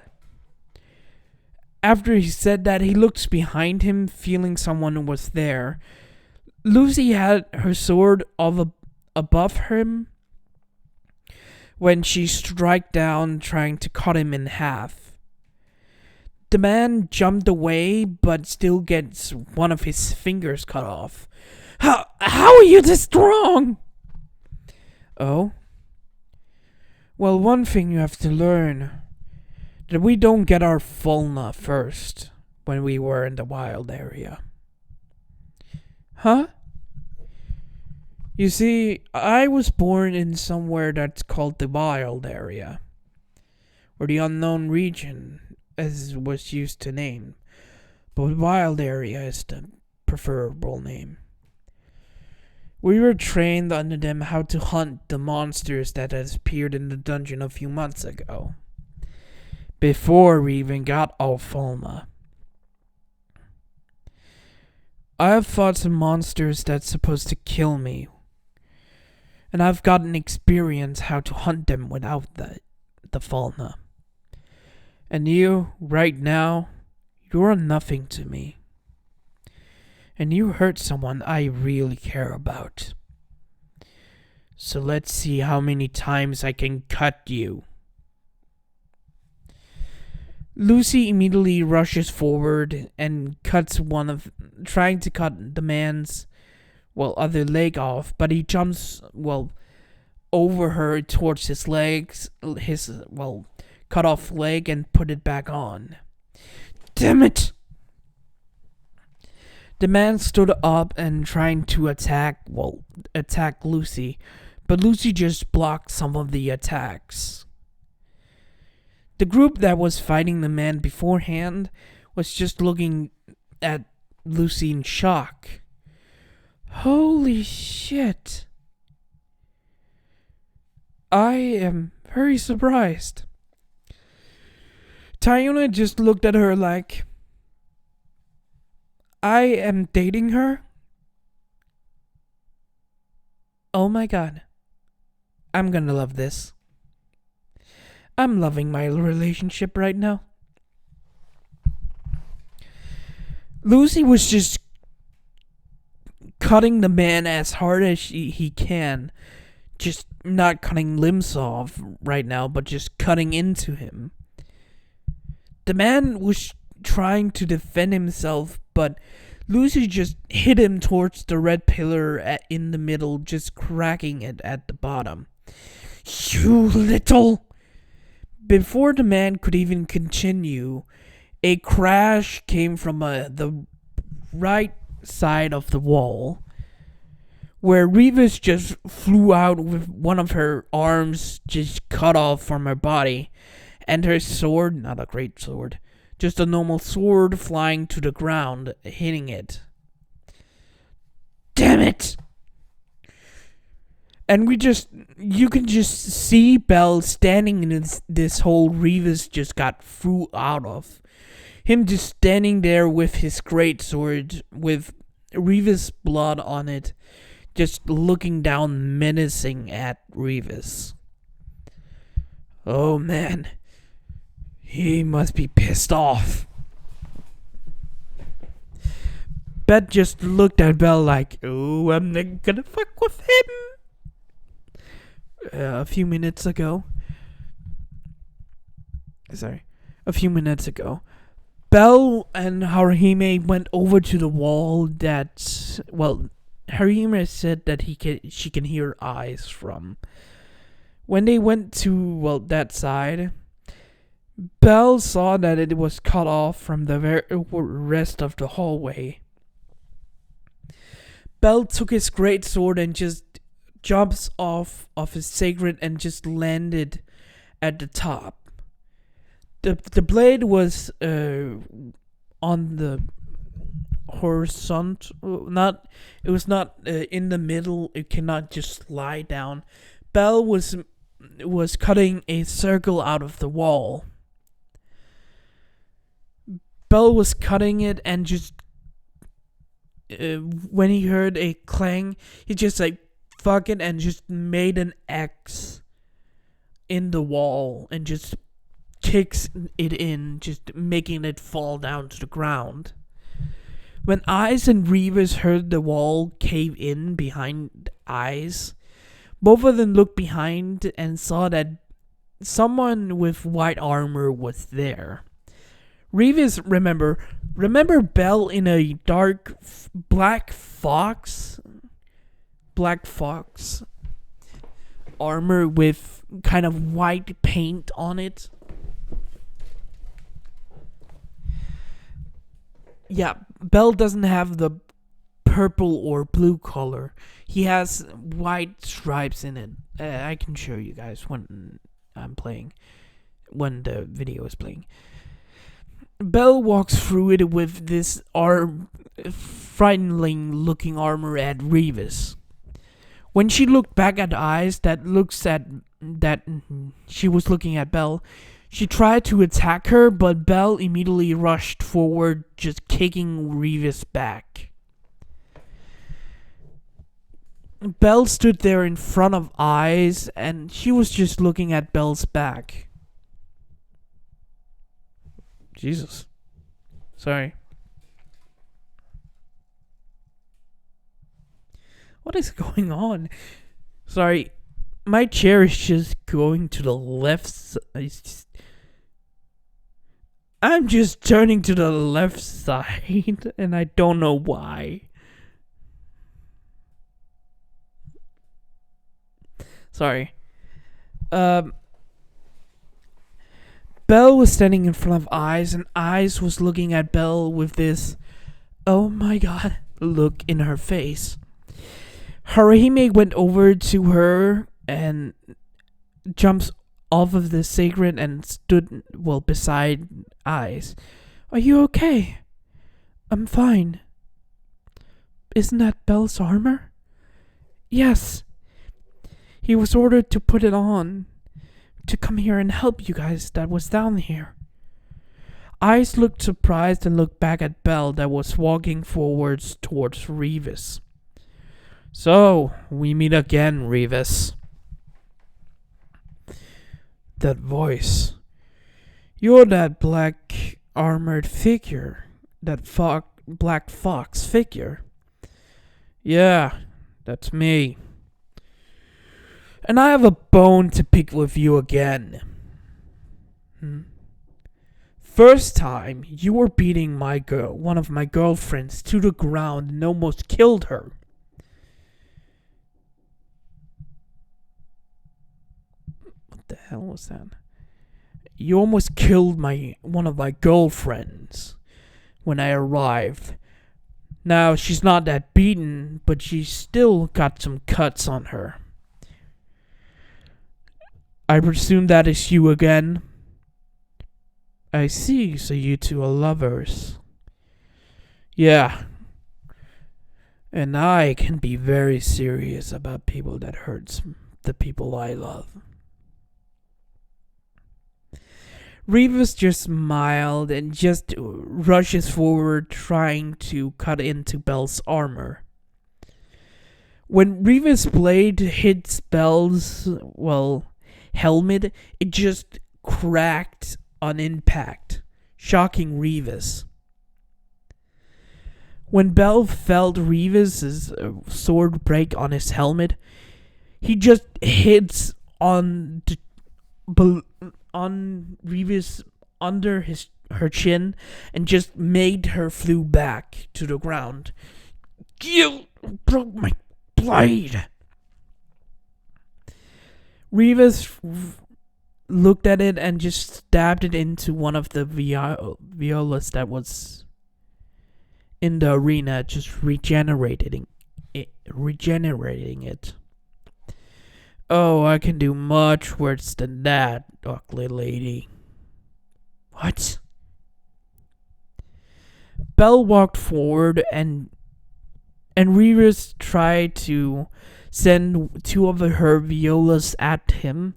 After he said that, he looks behind him, feeling someone was there. Lucy had her sword above him when she struck down, trying to cut him in half. The man jumped away, but still gets one of his fingers cut off. How are you this strong?" "Oh? Well, one thing you have to learn, that we don't get our Fulna first when we were in the wild area." "Huh?" "You see, I was born in somewhere that's called the wild area, or the unknown region, as was used to name, but wild area is the preferable name. We were trained under them how to hunt the monsters that had appeared in the dungeon a few months ago. before we even got Alfalma. I have fought some monsters that's supposed to kill me, and I've gotten experience how to hunt them without the Falna. And you, right now, you're nothing to me. And you hurt someone I really care about. So let's see how many times I can cut you. Lucy immediately rushes forward and trying to cut the man's, other leg off, but he jumps, over her towards his cut off leg and put it back on. Damn it! The man stood up and trying to attack Lucy, but Lucy just blocked some of the attacks. The group that was fighting the man beforehand was just looking at Lucy in shock. Holy shit. I am very surprised. Tayuna just looked at her like, I am dating her? Oh my god. I'm gonna love this. I'm loving my relationship right now. Lucy was just cutting the man as hard as he can. Just not cutting limbs off right now, but just cutting into him. The man was trying to defend himself, but Lucy just hit him towards the red pillar in the middle, just cracking it at the bottom. You little... Before the man could even continue, a crash came from the right side of the wall, where Revis just flew out with one of her arms just cut off from her body, and her sword, not a great sword, just a normal sword flying to the ground, hitting it. Damn it! And you can just see Belle standing in this hole Revis just got through out of. Him just standing there with his greatsword, with Revis' blood on it, just looking down menacing at Revis. Oh man. He must be pissed off. Bet just looked at Belle like, oh, I'm not gonna fuck with him. A few minutes ago, Belle and Haruhime went over to the wall that, Haruhime said that she can hear eyes from. When they went to, that side, Belle saw that it was cut off from the rest of the hallway. Belle took his greatsword and just jumps off of his sacred and just landed at the top. The blade was on the horizontal, it was not in the middle. It cannot just lie down. Belle was cutting a circle out of the wall. Belle was cutting it and just when he heard a clang, he just like fuck it and just made an X in the wall and just kicks it in, just making it fall down to the ground. When Eyes and Revis heard the wall cave in behind Eyes, both of them looked behind and saw that someone with white armor was there. Revis, remember Belle in a dark black fox armor with kind of white paint on it? Yeah, Belle doesn't have the purple or blue color. He has white stripes in it. I can show you guys when the video is playing. Belle walks through it with this frightening looking armor at Revis. When she looked back at Eyes that she was looking at Belle, She tried to attack her, but Belle immediately rushed forward, just kicking Revis back. Belle stood there in front of eyes, and she was just looking at Belle's back. Jesus. Sorry. What is going on? Sorry. My chair is just going to the left side. I'm just turning to the left side, and I don't know why. Sorry. Belle was standing in front of Eyes, and Eyes was looking at Belle with this, oh my god, look in her face. Harahime went over to her and jumps off of the sacred and stood, beside Eyes. Are you okay? I'm fine. Isn't that Belle's armor? Yes. He was ordered to put it on, to come here and help you guys that was down here. Eyes looked surprised and looked back at Belle that was walking forwards towards Revis. So, we meet again, Revis. That voice. You're that black armored figure. That black fox figure. Yeah, that's me. And I have a bone to pick with you again. First time, you were beating one of my girlfriends, to the ground and almost killed her. What the hell was that? You almost killed one of my girlfriends when I arrived. Now, she's not that beaten, but she's still got some cuts on her. I presume that is you again. I see, so you two are lovers. Yeah. And I can be very serious about people that hurts the people I love. Revis just smiled and just rushes forward trying to cut into Belle's armor. When Revis' blade hits Belle's, helmet, it just cracked on impact, shocking Revis. When Belle felt Revis' sword break on his helmet, he just hits on Revis under her chin and just made her flew back to the ground. You broke my blade. Revis looked at it and just stabbed it into one of the violas that was in the arena, just regenerating it. Oh, I can do much worse than that, ugly lady. What? Belle walked forward and Revis tried to send two of her violas at him,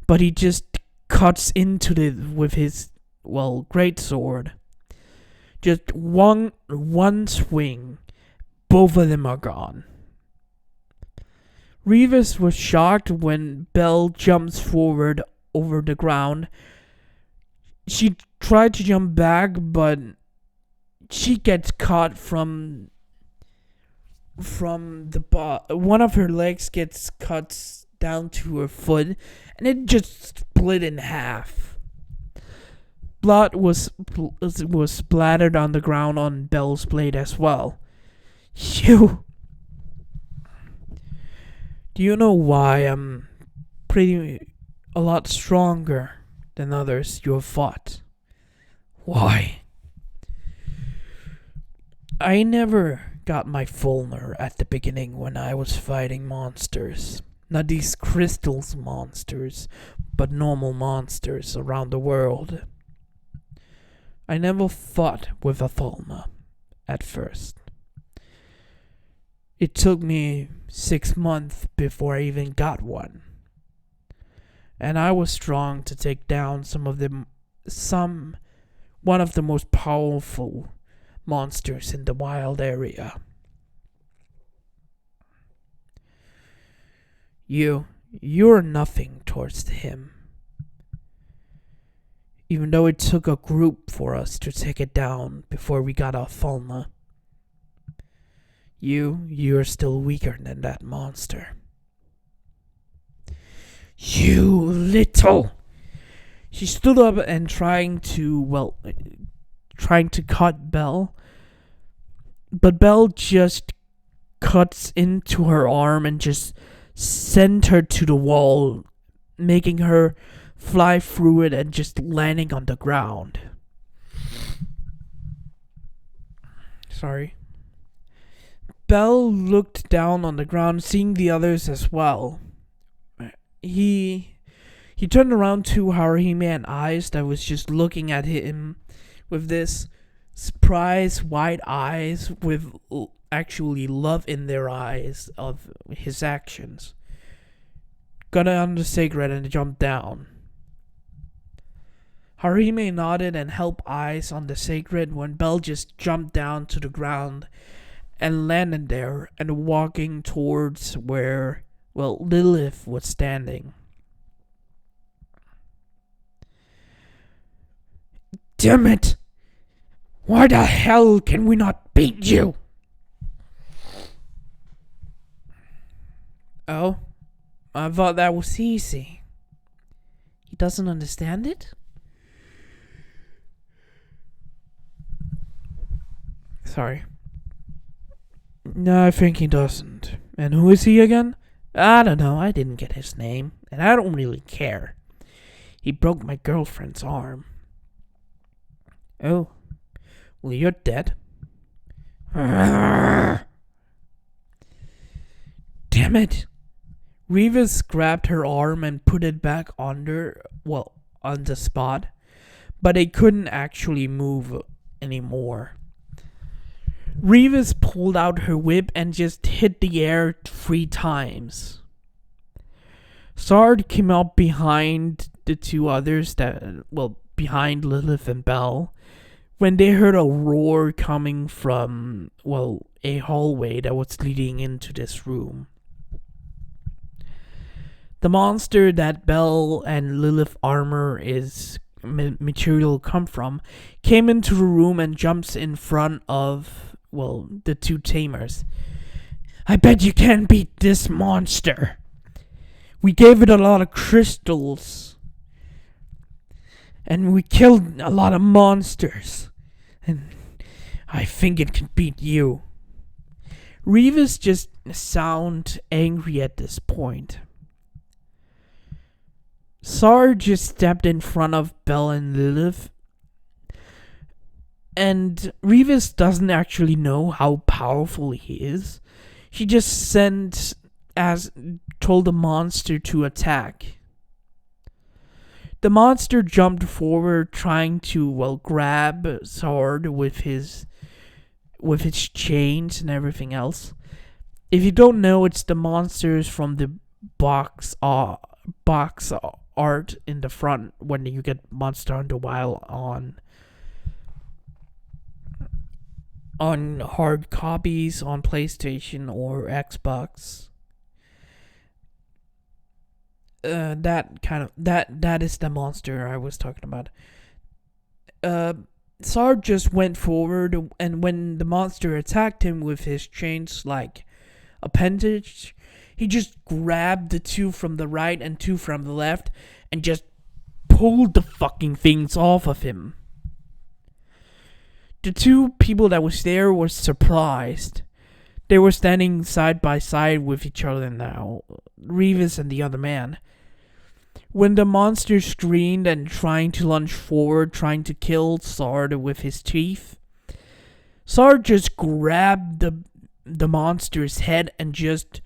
but he just cuts into it with his, great sword. Just one swing, both of them are gone. Revis was shocked when Belle jumps forward over the ground. She tried to jump back, but she gets caught from one of her legs gets cut down to her foot, and it just split in half. Blood was splattered on the ground on Belle's blade as well. Do you know why I'm a lot stronger than others you have fought? Why? I never got my Fulner at the beginning when I was fighting monsters. Not these crystals monsters, but normal monsters around the world. I never fought with a Fulner at first. It took me 6 months before I even got one. and I was strong to take down one of the most powerful monsters in the wild area. You're nothing towards him. Even though it took a group for us to take it down before we got off Falna. You're still weaker than that monster. You little! She stood up and trying to cut Belle. But Belle just cuts into her arm and just sent her to the wall, making her fly through it and just landing on the ground. Sorry. Belle looked down on the ground, seeing the others as well. He turned around to Haruhime and eyes that was just looking at him with this surprised wide eyes with actually love in their eyes of his actions. Got on the sacred and jumped down. Haruhime nodded and helped eyes on the sacred when Belle just jumped down to the ground and landed there and walking towards where, Lilith was standing. Damn it! Why the hell can we not beat you? Oh? I thought that was easy. He doesn't understand it? Sorry. No, I think he doesn't. And who is he again? I don't know. I didn't get his name. And I don't really care. He broke my girlfriend's arm. Oh. Well, you're dead. Damn it. Revis grabbed her arm and put it back on the spot. But it couldn't actually move anymore. Revis pulled out her whip and just hit the air 3 times. Sard came up behind the 2 others behind Lilith and Belle, when they heard a roar coming from, a hallway that was leading into this room. The monster that Belle and Lilith armor is material come from came into the room and jumps in front of the 2 tamers. I bet you can't beat this monster. We gave it a lot of crystals. And we killed a lot of monsters. And I think it can beat you. Revis just sound angry at this point. Sar just stepped in front of Belle and Lilith. And Revis doesn't actually know how powerful he is. She just told the monster to attack. The monster jumped forward, trying to grab Sard with his chains and everything else. If you don't know, it's the monsters from the box art in the front when you get Monster Hunter Wild on hard copies on PlayStation or Xbox. That is the monster I was talking about. Sard just went forward, and when the monster attacked him with his chains like appendage, he just grabbed the 2 from the right and 2 from the left and just pulled the fucking things off of him. The 2 people that was there were surprised. They were standing side by side with each other now, Revis and the other man. When the monster screamed and trying to lunge forward, trying to kill Sard with his teeth, Sard just grabbed the monster's head and just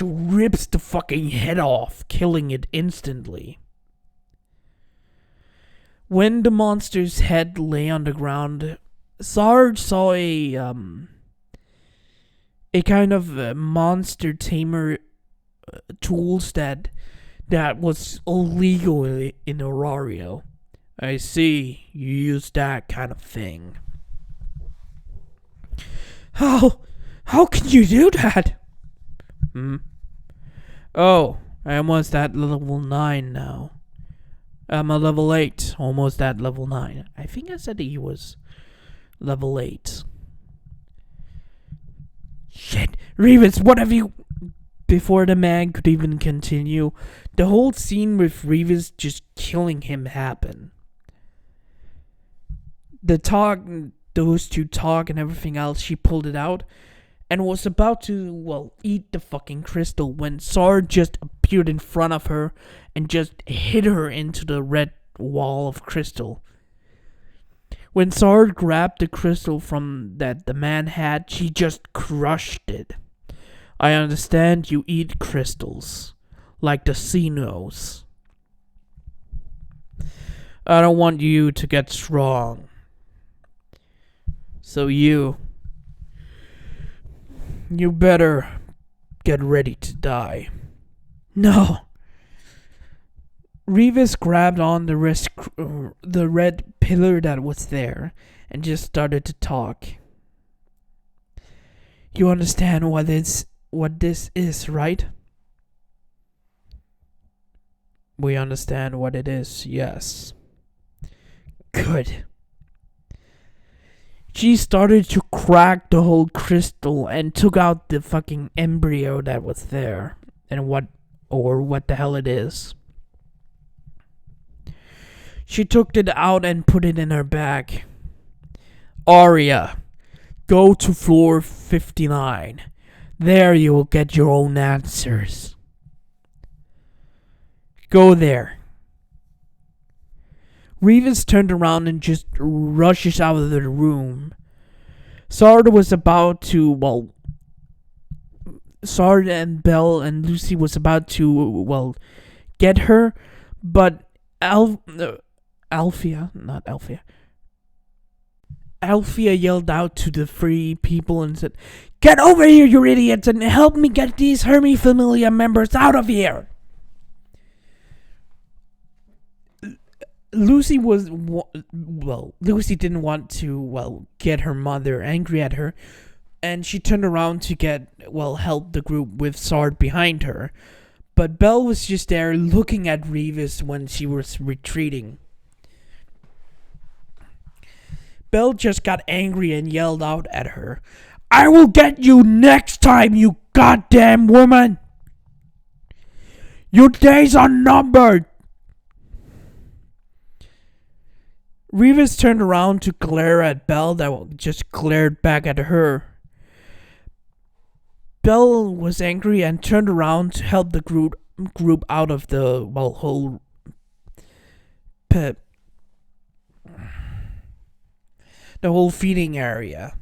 rips the fucking head off, killing it instantly. When the monster's head lay on the ground, Sard saw a kind of monster tamer tools that That was illegal in Aurario. I see. You use that kind of thing. How? How can you do that? Oh, I almost at level 9 now. I'm a level 8, almost at level 9. I think I said he was level 8. Shit, Revis, what have you... Before the man could even continue, the whole scene with Revis just killing him happened. Those two talk and everything else, she pulled it out and was about to, eat the fucking crystal when Sard just appeared in front of her and just hit her into the red wall of crystal. When Sard grabbed the crystal from that the man had, she just crushed it. I understand you eat crystals, like the sea knows. I don't want you to get strong. So you better get ready to die. No. Revis grabbed on the red pillar that was there and just started to talk. You understand what this is, right? We understand what it is, yes. Good. She started to crack the whole crystal and took out the fucking embryo that was there. And what the hell it is. She took it out and put it in her bag. Arya, go to floor 59. There you will get your own answers. Go there. Revis turned around and just rushes out of the room. Sard was about to, Sard and Belle and Lucy was about to, get her, but Alfia yelled out to the three people and said, "Get over here, you idiots, and help me get these Hermie Familia members out of here!" Lucy Lucy didn't want to, get her mother angry at her, and she turned around to help the group with Sard behind her. But Belle was just there looking at Revis when she was retreating. Belle just got angry and yelled out at her, "I will get you next time, you goddamn woman! Your days are numbered!" Revis turned around to glare at Belle that just glared back at her. Belle was angry and turned around to help the group out of the whole pit. The whole feeding area.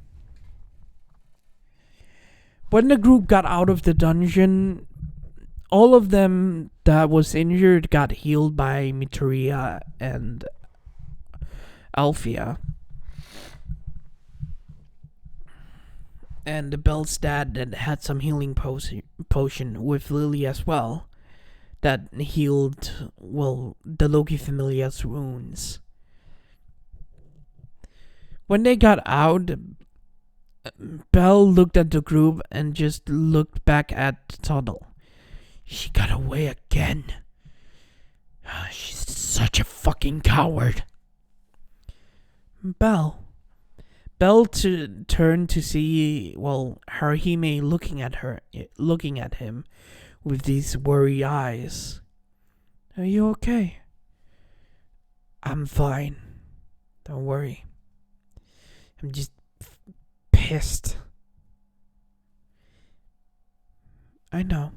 When the group got out of the dungeon, all of them that was injured got healed by Miteria and Alfia. And the Belle's dad that had some healing potion with Lily as well. That healed, the Loki Familia's wounds. When they got out, Belle looked at the group and just looked back at the tunnel. She got away again. She's such a fucking coward. Belle turned to see, Haruhime looking at him with these worried eyes. Are you okay? I'm fine. Don't worry. I'm just pissed. I know.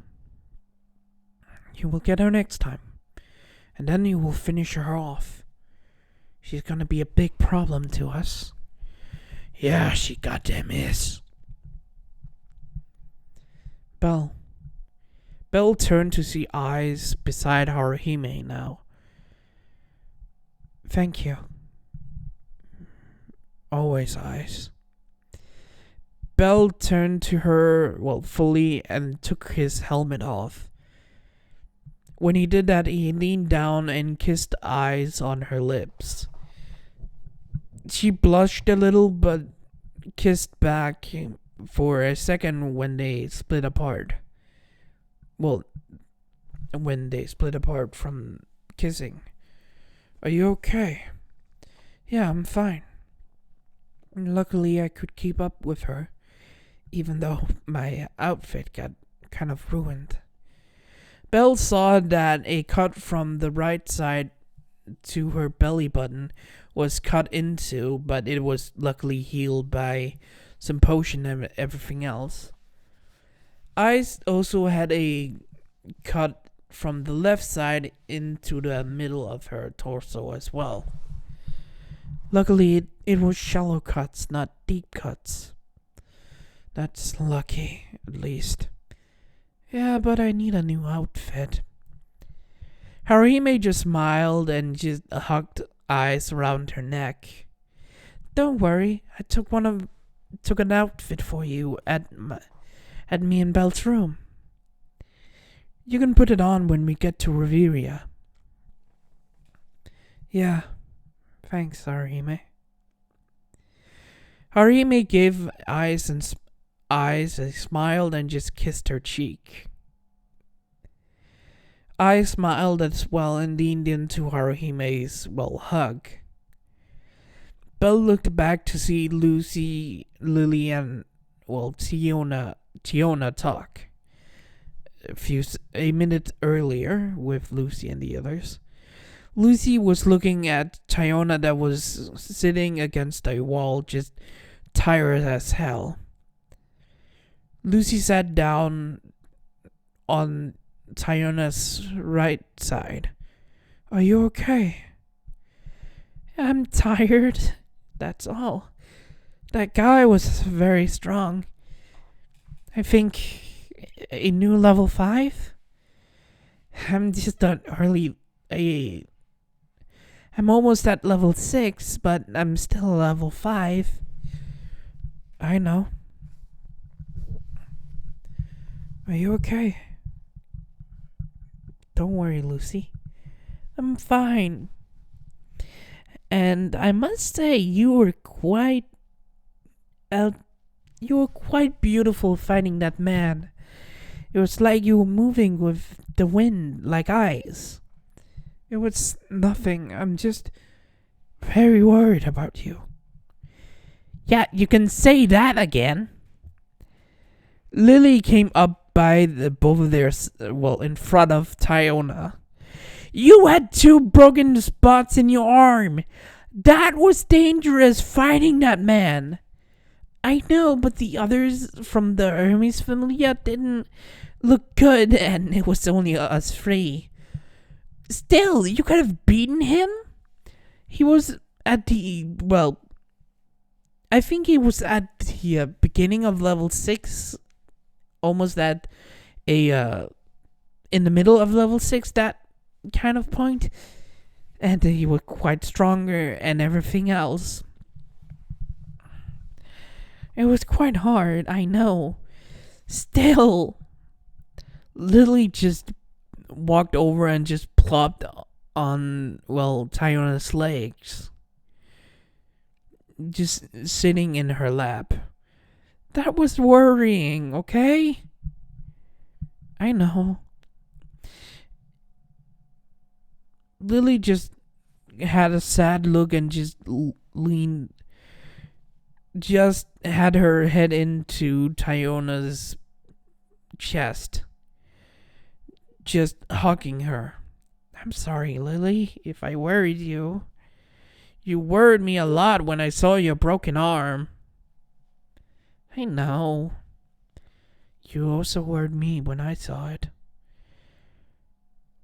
You will get her next time. And then you will finish her off. She's gonna be a big problem to us. Yeah, she goddamn is. Belle turned to see eyes beside Haruhime now. Thank you. Always eyes. Belle turned to her, fully and took his helmet off. When he did that, he leaned down and kissed eyes on her lips. She blushed a little, but kissed back for a second when they split apart. Well, when they split apart from kissing. Are you okay? Yeah, I'm fine. Luckily, I could keep up with her, even though my outfit got kind of ruined. Belle saw that a cut from the right side to her belly button was cut into, but it was luckily healed by some potion and everything else. Eyes also had a cut from the left side into the middle of her torso as well. Luckily, it was shallow cuts, not deep cuts. That's lucky, at least. Yeah, but I need a new outfit. Haruhime just smiled and just hugged Eyes around her neck. Don't worry, I took an outfit for you at me and Belle's room. You can put it on when we get to Reveria. Yeah, thanks, Haruhime. Haruhime gave Eyes a smile and just kissed her cheek. I smiled as well and leaned into Haruhime's hug. Belle looked back to see Lucy, Lily, and Tiona talk. A minute earlier with Lucy and the others. Lucy was looking at Tiona that was sitting against a wall, just tired as hell. Lucy sat down on Tiona's right side. Are you okay? I'm tired. That's all. That guy was very strong. I think a new level 5? I'm just at I'm almost at level 6, but I'm still level 5. I know. Are you okay? Don't worry, Lucy. I'm fine. And I must say, you were quite beautiful fighting that man. It was like you were moving with the wind, like Eyes. It was nothing. I'm just very worried about you. Yeah, you can say that again. Lily came up by both of theirs, in front of Tiona. You had 2 broken spots in your arm. That was dangerous fighting that man. I know, but the others from the Hermes family didn't look good, and it was only us 3. Still, you could have beaten him? He was at I think he was at the beginning of level 6, almost at in the middle of level 6, that kind of point. And he was quite stronger and everything else. It was quite hard, I know. Still, Lily just walked over and just plopped on, Tiona's legs. Just sitting in her lap. That was worrying, okay? I know. Lily just had a sad look and just had her head into Tiona's chest, just hugging her. I'm sorry, Lily, if I worried you. You worried me a lot when I saw your broken arm. I know. You also worried me when I saw it.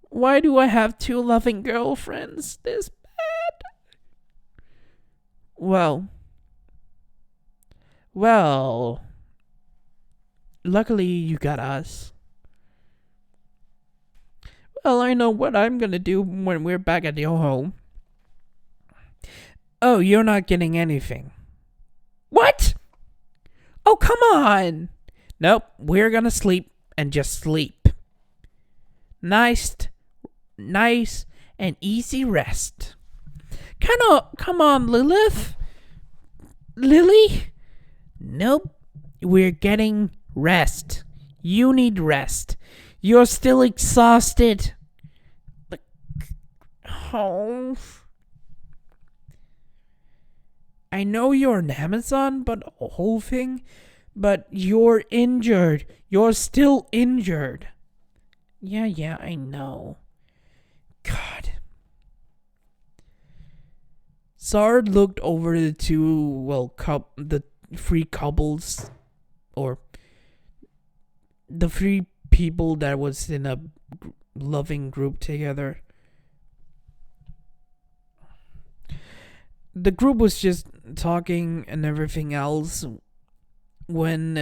Why do I have 2 loving girlfriends this bad? Well, luckily you got us. Well, I know what I'm gonna do when we're back at your home. Oh, you're not getting anything. What? Oh, come on. Nope, we're gonna sleep and just sleep. Nice nice and easy rest. Come on, Lilith. Lily? Nope. We're getting rest. You need rest. You're still exhausted. Oh. I know you're an Amazon, but a whole thing. But you're injured. You're still injured. Yeah, I know. God. Sard looked over the the three couples, or the three people that was in a loving group together. The group was just talking and everything else when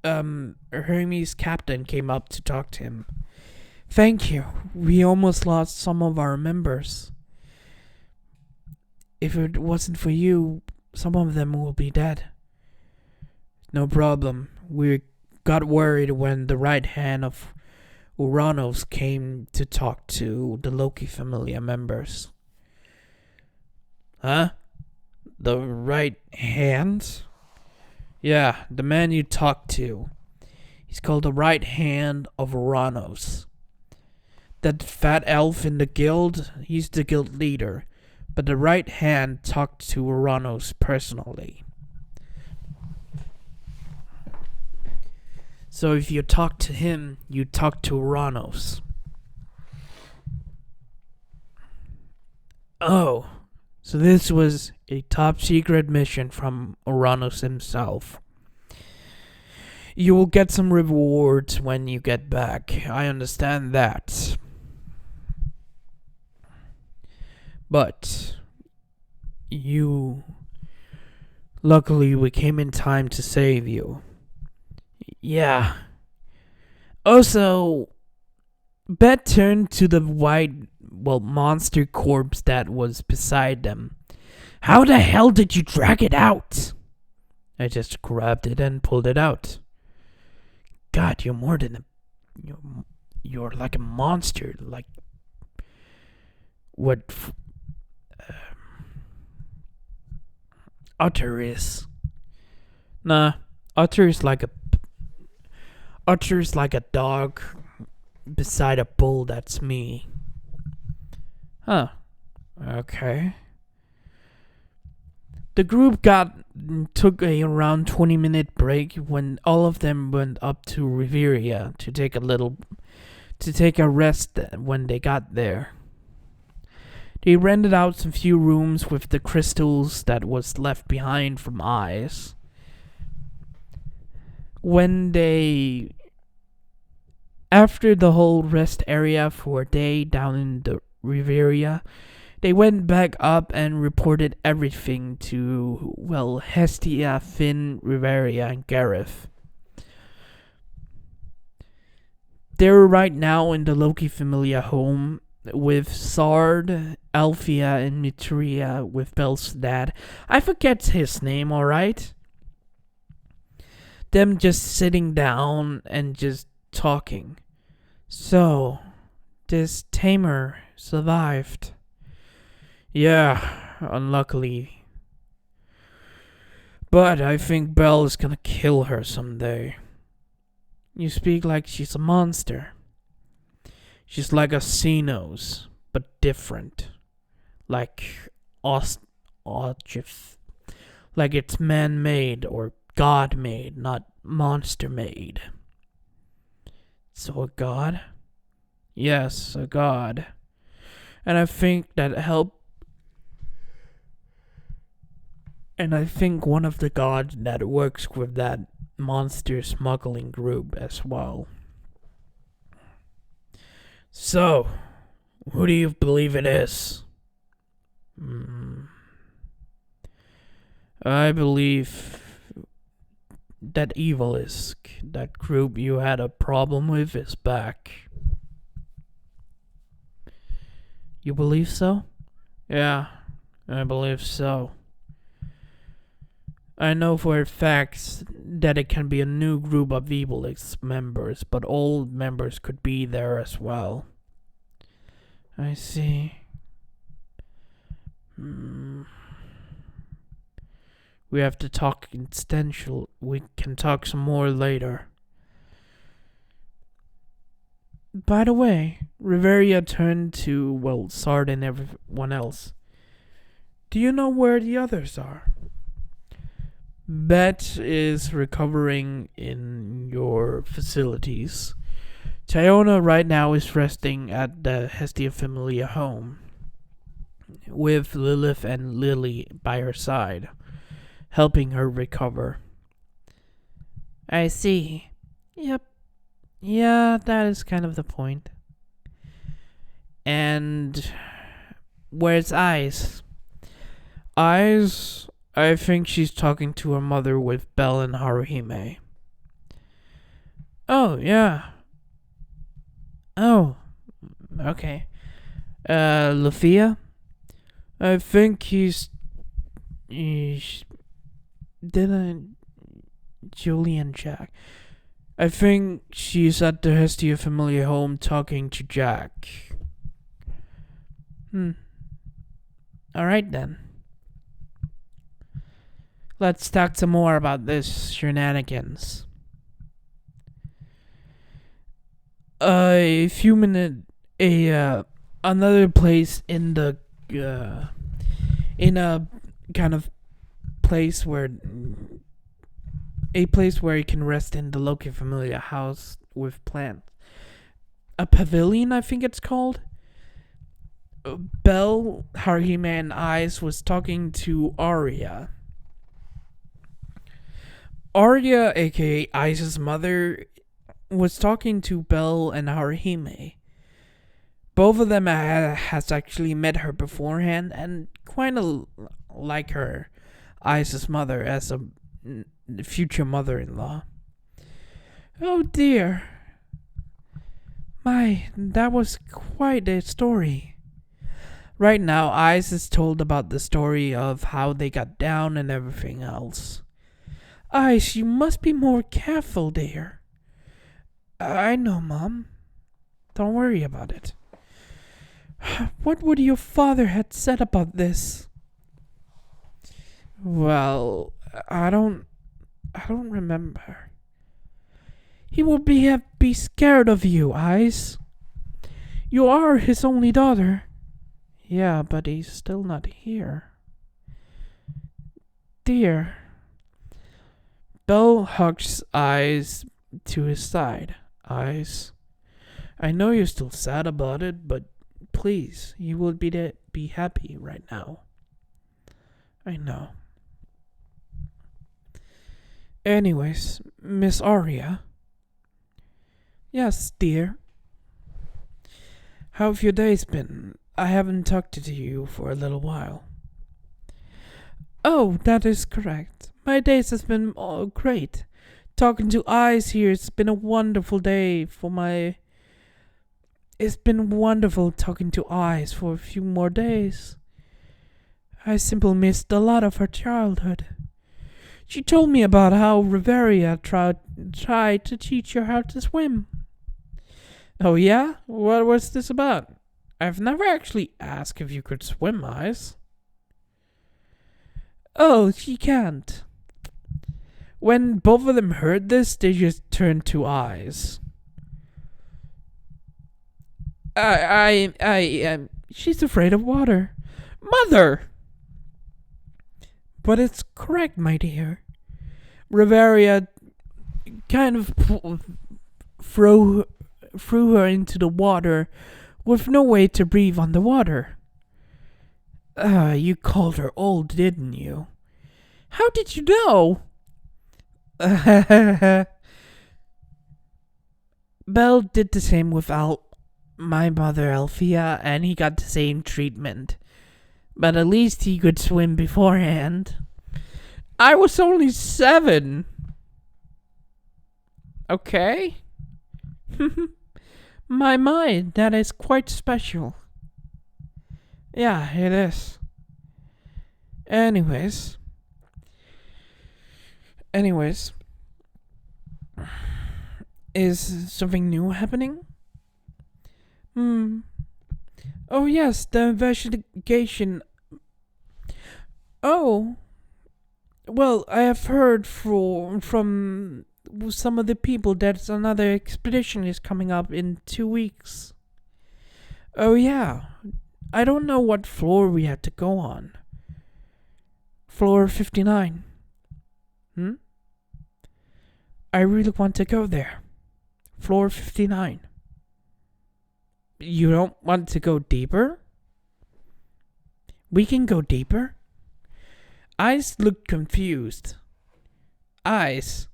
Hermes' captain came up to talk to him. Thank you. We almost lost some of our members. If it wasn't for you, some of them will be dead. No problem. We got worried when the right hand of Uranos came to talk to the Loki Familia members. Huh? The right hand? Yeah, the man you talked to. He's called the right hand of Uranos. That fat elf in the guild, he's the guild leader. But the right hand talked to Uranos personally. So if you talk to him, you talk to Uranos. Oh, so this was a top secret mission from Uranos himself. You will get some rewards when you get back. I understand that. But luckily we came in time to save you. Yeah. Also, Bet turned to the monster corpse that was beside them. How the hell did you drag it out? I just grabbed it and pulled it out. God, you're more than you're like a monster. Like what Otter is. Nah, Otter is like a dog beside a bull. That's me. Huh. Okay. The group took a around 20-minute break when all of them went up to Riveria to take a rest when they got there. They rented out some few rooms with the crystals that was left behind from eyes. After the whole rest area for a day down in the Riveria, they went back up and reported everything to, Hestia, Finn, Riveria, and Gareth. They're right now in the Loki Familia home with Sard, Althea, and Mitria with Belle's dad. I forget his name, alright? Them just sitting down and just talking. So, this tamer survived. Yeah, unluckily. But I think Belle is gonna kill her someday. You speak like she's a monster. She's like a Xenos, but different. Like like it's man-made or God-made, not monster-made. So a god? Yes, a god. And I think one of the gods that works with that monster smuggling group as well. So, who do you believe it is? I believe that Evilisk, that group you had a problem with, is back. You believe so? Yeah, I believe so. I know for a fact that it can be a new group of evil members, but old members could be there as well. I see. We have to talk instantial. We can talk some more later. By the way, Riveria turned to, Sard and everyone else. Do you know where the others are? Bet is recovering in your facilities. Tyona right now is resting at the Hestia Familia home, with Lilith and Lily by her side, helping her recover. I see. Yep. Yeah, that is kind of the point. And where's Eyes? Eyes, I think she's talking to her mother with Belle and Haruhime. Oh, yeah. Oh, okay. Lufia? I think he's didn't Julian Jack. I think she's at the Hestia Familia home talking to Jack. Alright then. Let's talk some more about this shenanigans. A few minutes, another place in the, in a kind of place where, a place where you can rest in the Loki Familia house with plants. A pavilion, I think it's called. Belle, Haruhime, and Eyes was talking to Arya. Arya, aka Eyes' mother, was talking to Belle and Haruhime. Both of them has actually met her beforehand and kind of like her, Eyes' mother, as a future mother-in-law. Oh dear. My, that was quite a story. Right now, Eyes is told about the story of how they got down and everything else. Eyes, you must be more careful, dear. I know, Mom. Don't worry about it. What would your father have said about this? Well, I don't remember. He would be scared of you, Eyes. You are his only daughter. Yeah, but he's still not here. Dear. Belle hugs Eyes to his side. Eyes, I know you're still sad about it, but please, you will be happy right now. I know. Anyways, Miss Arya. Yes, dear. How have your days been? I haven't talked to you for a little while. Oh, that is correct. My days has been great. Talking to Eyes here, it's been a wonderful day It's been wonderful talking to Eyes for a few more days. I simply missed a lot of her childhood. She told me about how Riveria tried to teach her how to swim. Oh yeah? What was this about? I've never actually asked if you could swim, Eyes. Oh, she can't. When both of them heard this, they just turned to Eyes. She's afraid of water. Mother! But it's correct, my dear. Riveria kind of threw her into the water with no way to breathe underwater. You called her old, didn't you? How did you know? Belle did the same with my mother, Althea, and he got the same treatment. But at least he could swim beforehand. I was only 7. Okay. My, that is quite special. Yeah, it is. Anyways, Is something new happening? Hmm. Oh yes, the investigation. Oh, well, I have heard from some of the people that another expedition is coming up in 2 weeks. Oh yeah, I don't know what floor we had to go on. Floor 59. Hmm? I really want to go there. Floor 59. You don't want to go deeper? We can go deeper? Ice looked confused. Ice,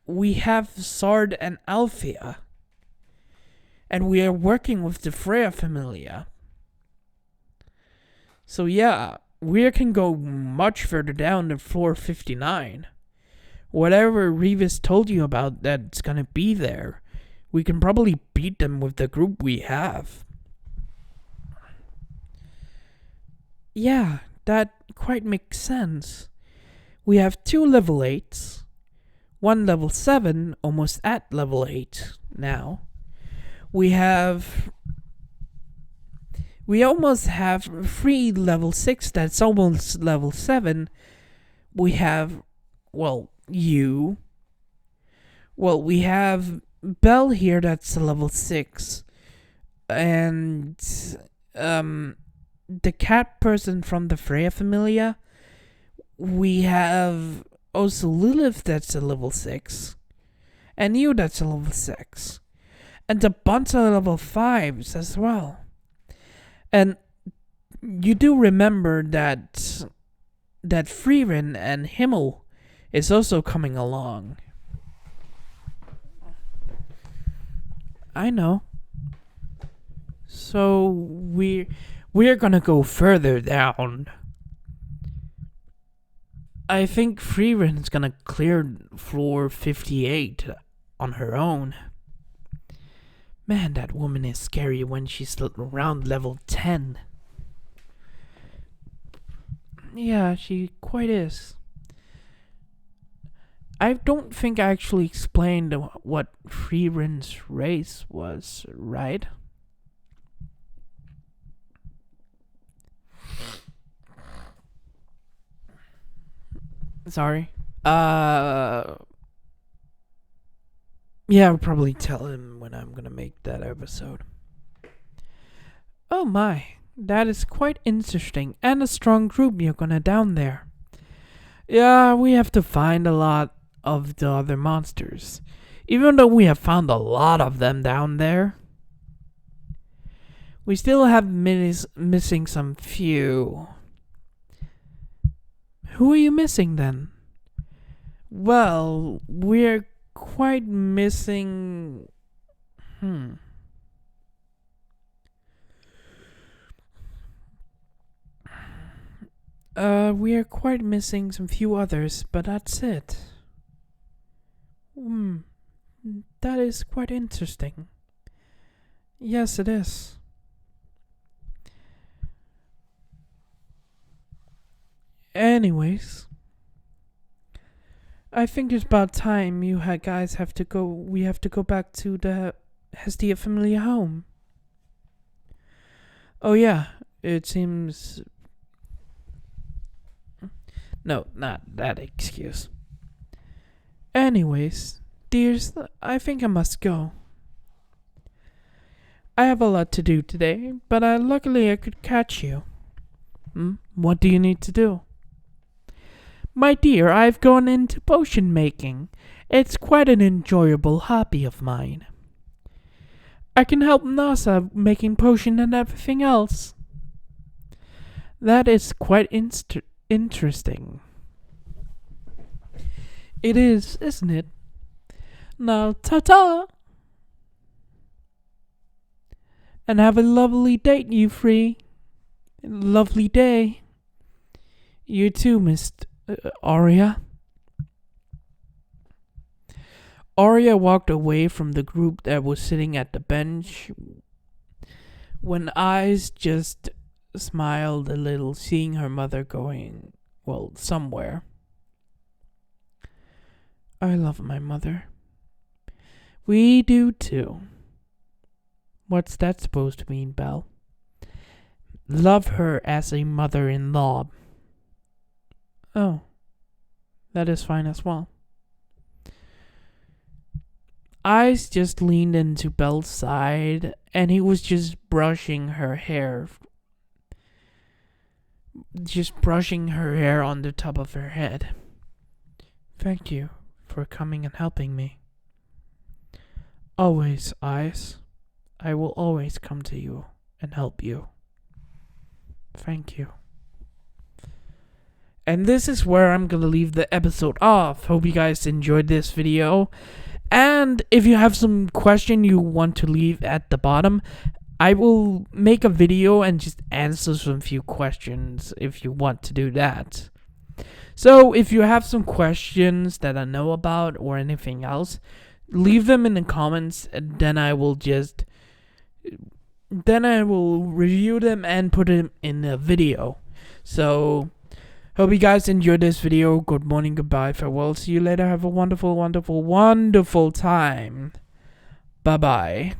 we have Sard and Althea. And we are working with the Freya Familia. So yeah, we can go much further down than floor 59. Whatever Revis told you about that's gonna be there, we can probably beat them with the group we have. Yeah, that quite makes sense. We have 2 level 8s, 1 level 7, almost at level 8 now. We almost have 3 level 6 that's almost level 7. We have, you. We have Belle here that's a level 6. And, the cat person from the Freya Familia. We have also Lilith that's a level 6. And you that's a level 6. And a bunch of level 5s as well. And you do remember that Frieren and Himmel is also coming along. I know. So we're gonna go further down. I think Freeren's gonna clear floor 58 on her own. Man, that woman is scary when she's around level 10. Yeah, she quite is. I don't think I actually explained what Freeren's race was, right? Sorry. Yeah, I'll probably tell him when I'm gonna make that episode. Oh my, that is quite interesting and a strong group you're gonna down there. Yeah, we have to find a lot of the other monsters. Even though we have found a lot of them down there, we still have missing some few. Who are you missing then? Well, we're quite missing. We are quite missing some few others, but that's it. That is quite interesting. Yes, it is. Anyways, I think it's about time you guys have to go. We have to go back to the Hestia family home. Oh yeah, it seems. No, not that excuse. Anyways, dears, I think I must go. I have a lot to do today, but luckily I could catch you. What do you need to do? My dear, I've gone into potion making. It's quite an enjoyable hobby of mine. I can help Nasa making potion and everything else. That is quite interesting. It is, isn't it? Now, ta-ta! And have a lovely date, you three. Lovely day. You too, Miss Arya. Arya walked away from the group that was sitting at the bench when Eyes just smiled a little, seeing her mother going, somewhere. I love my mother. We do too. What's that supposed to mean, Belle? Love her as a mother-in-law. Oh, that is fine as well. Eyes just leaned into Belle's side, and he was just brushing her hair. Just brushing her hair on the top of her head. Thank you for coming and helping me. Always, Eyes. I will always come to you and help you. Thank you. And this is where I'm gonna leave the episode off. Hope you guys enjoyed this video. And if you have some question you want to leave at the bottom, I will make a video and just answer some few questions if you want to do that. So if you have some questions that I know about or anything else, leave them in the comments, and then I will review them and put them in a video. So hope you guys enjoyed this video. Good morning, goodbye, farewell, see you later. Have a wonderful, wonderful, wonderful time. Bye bye.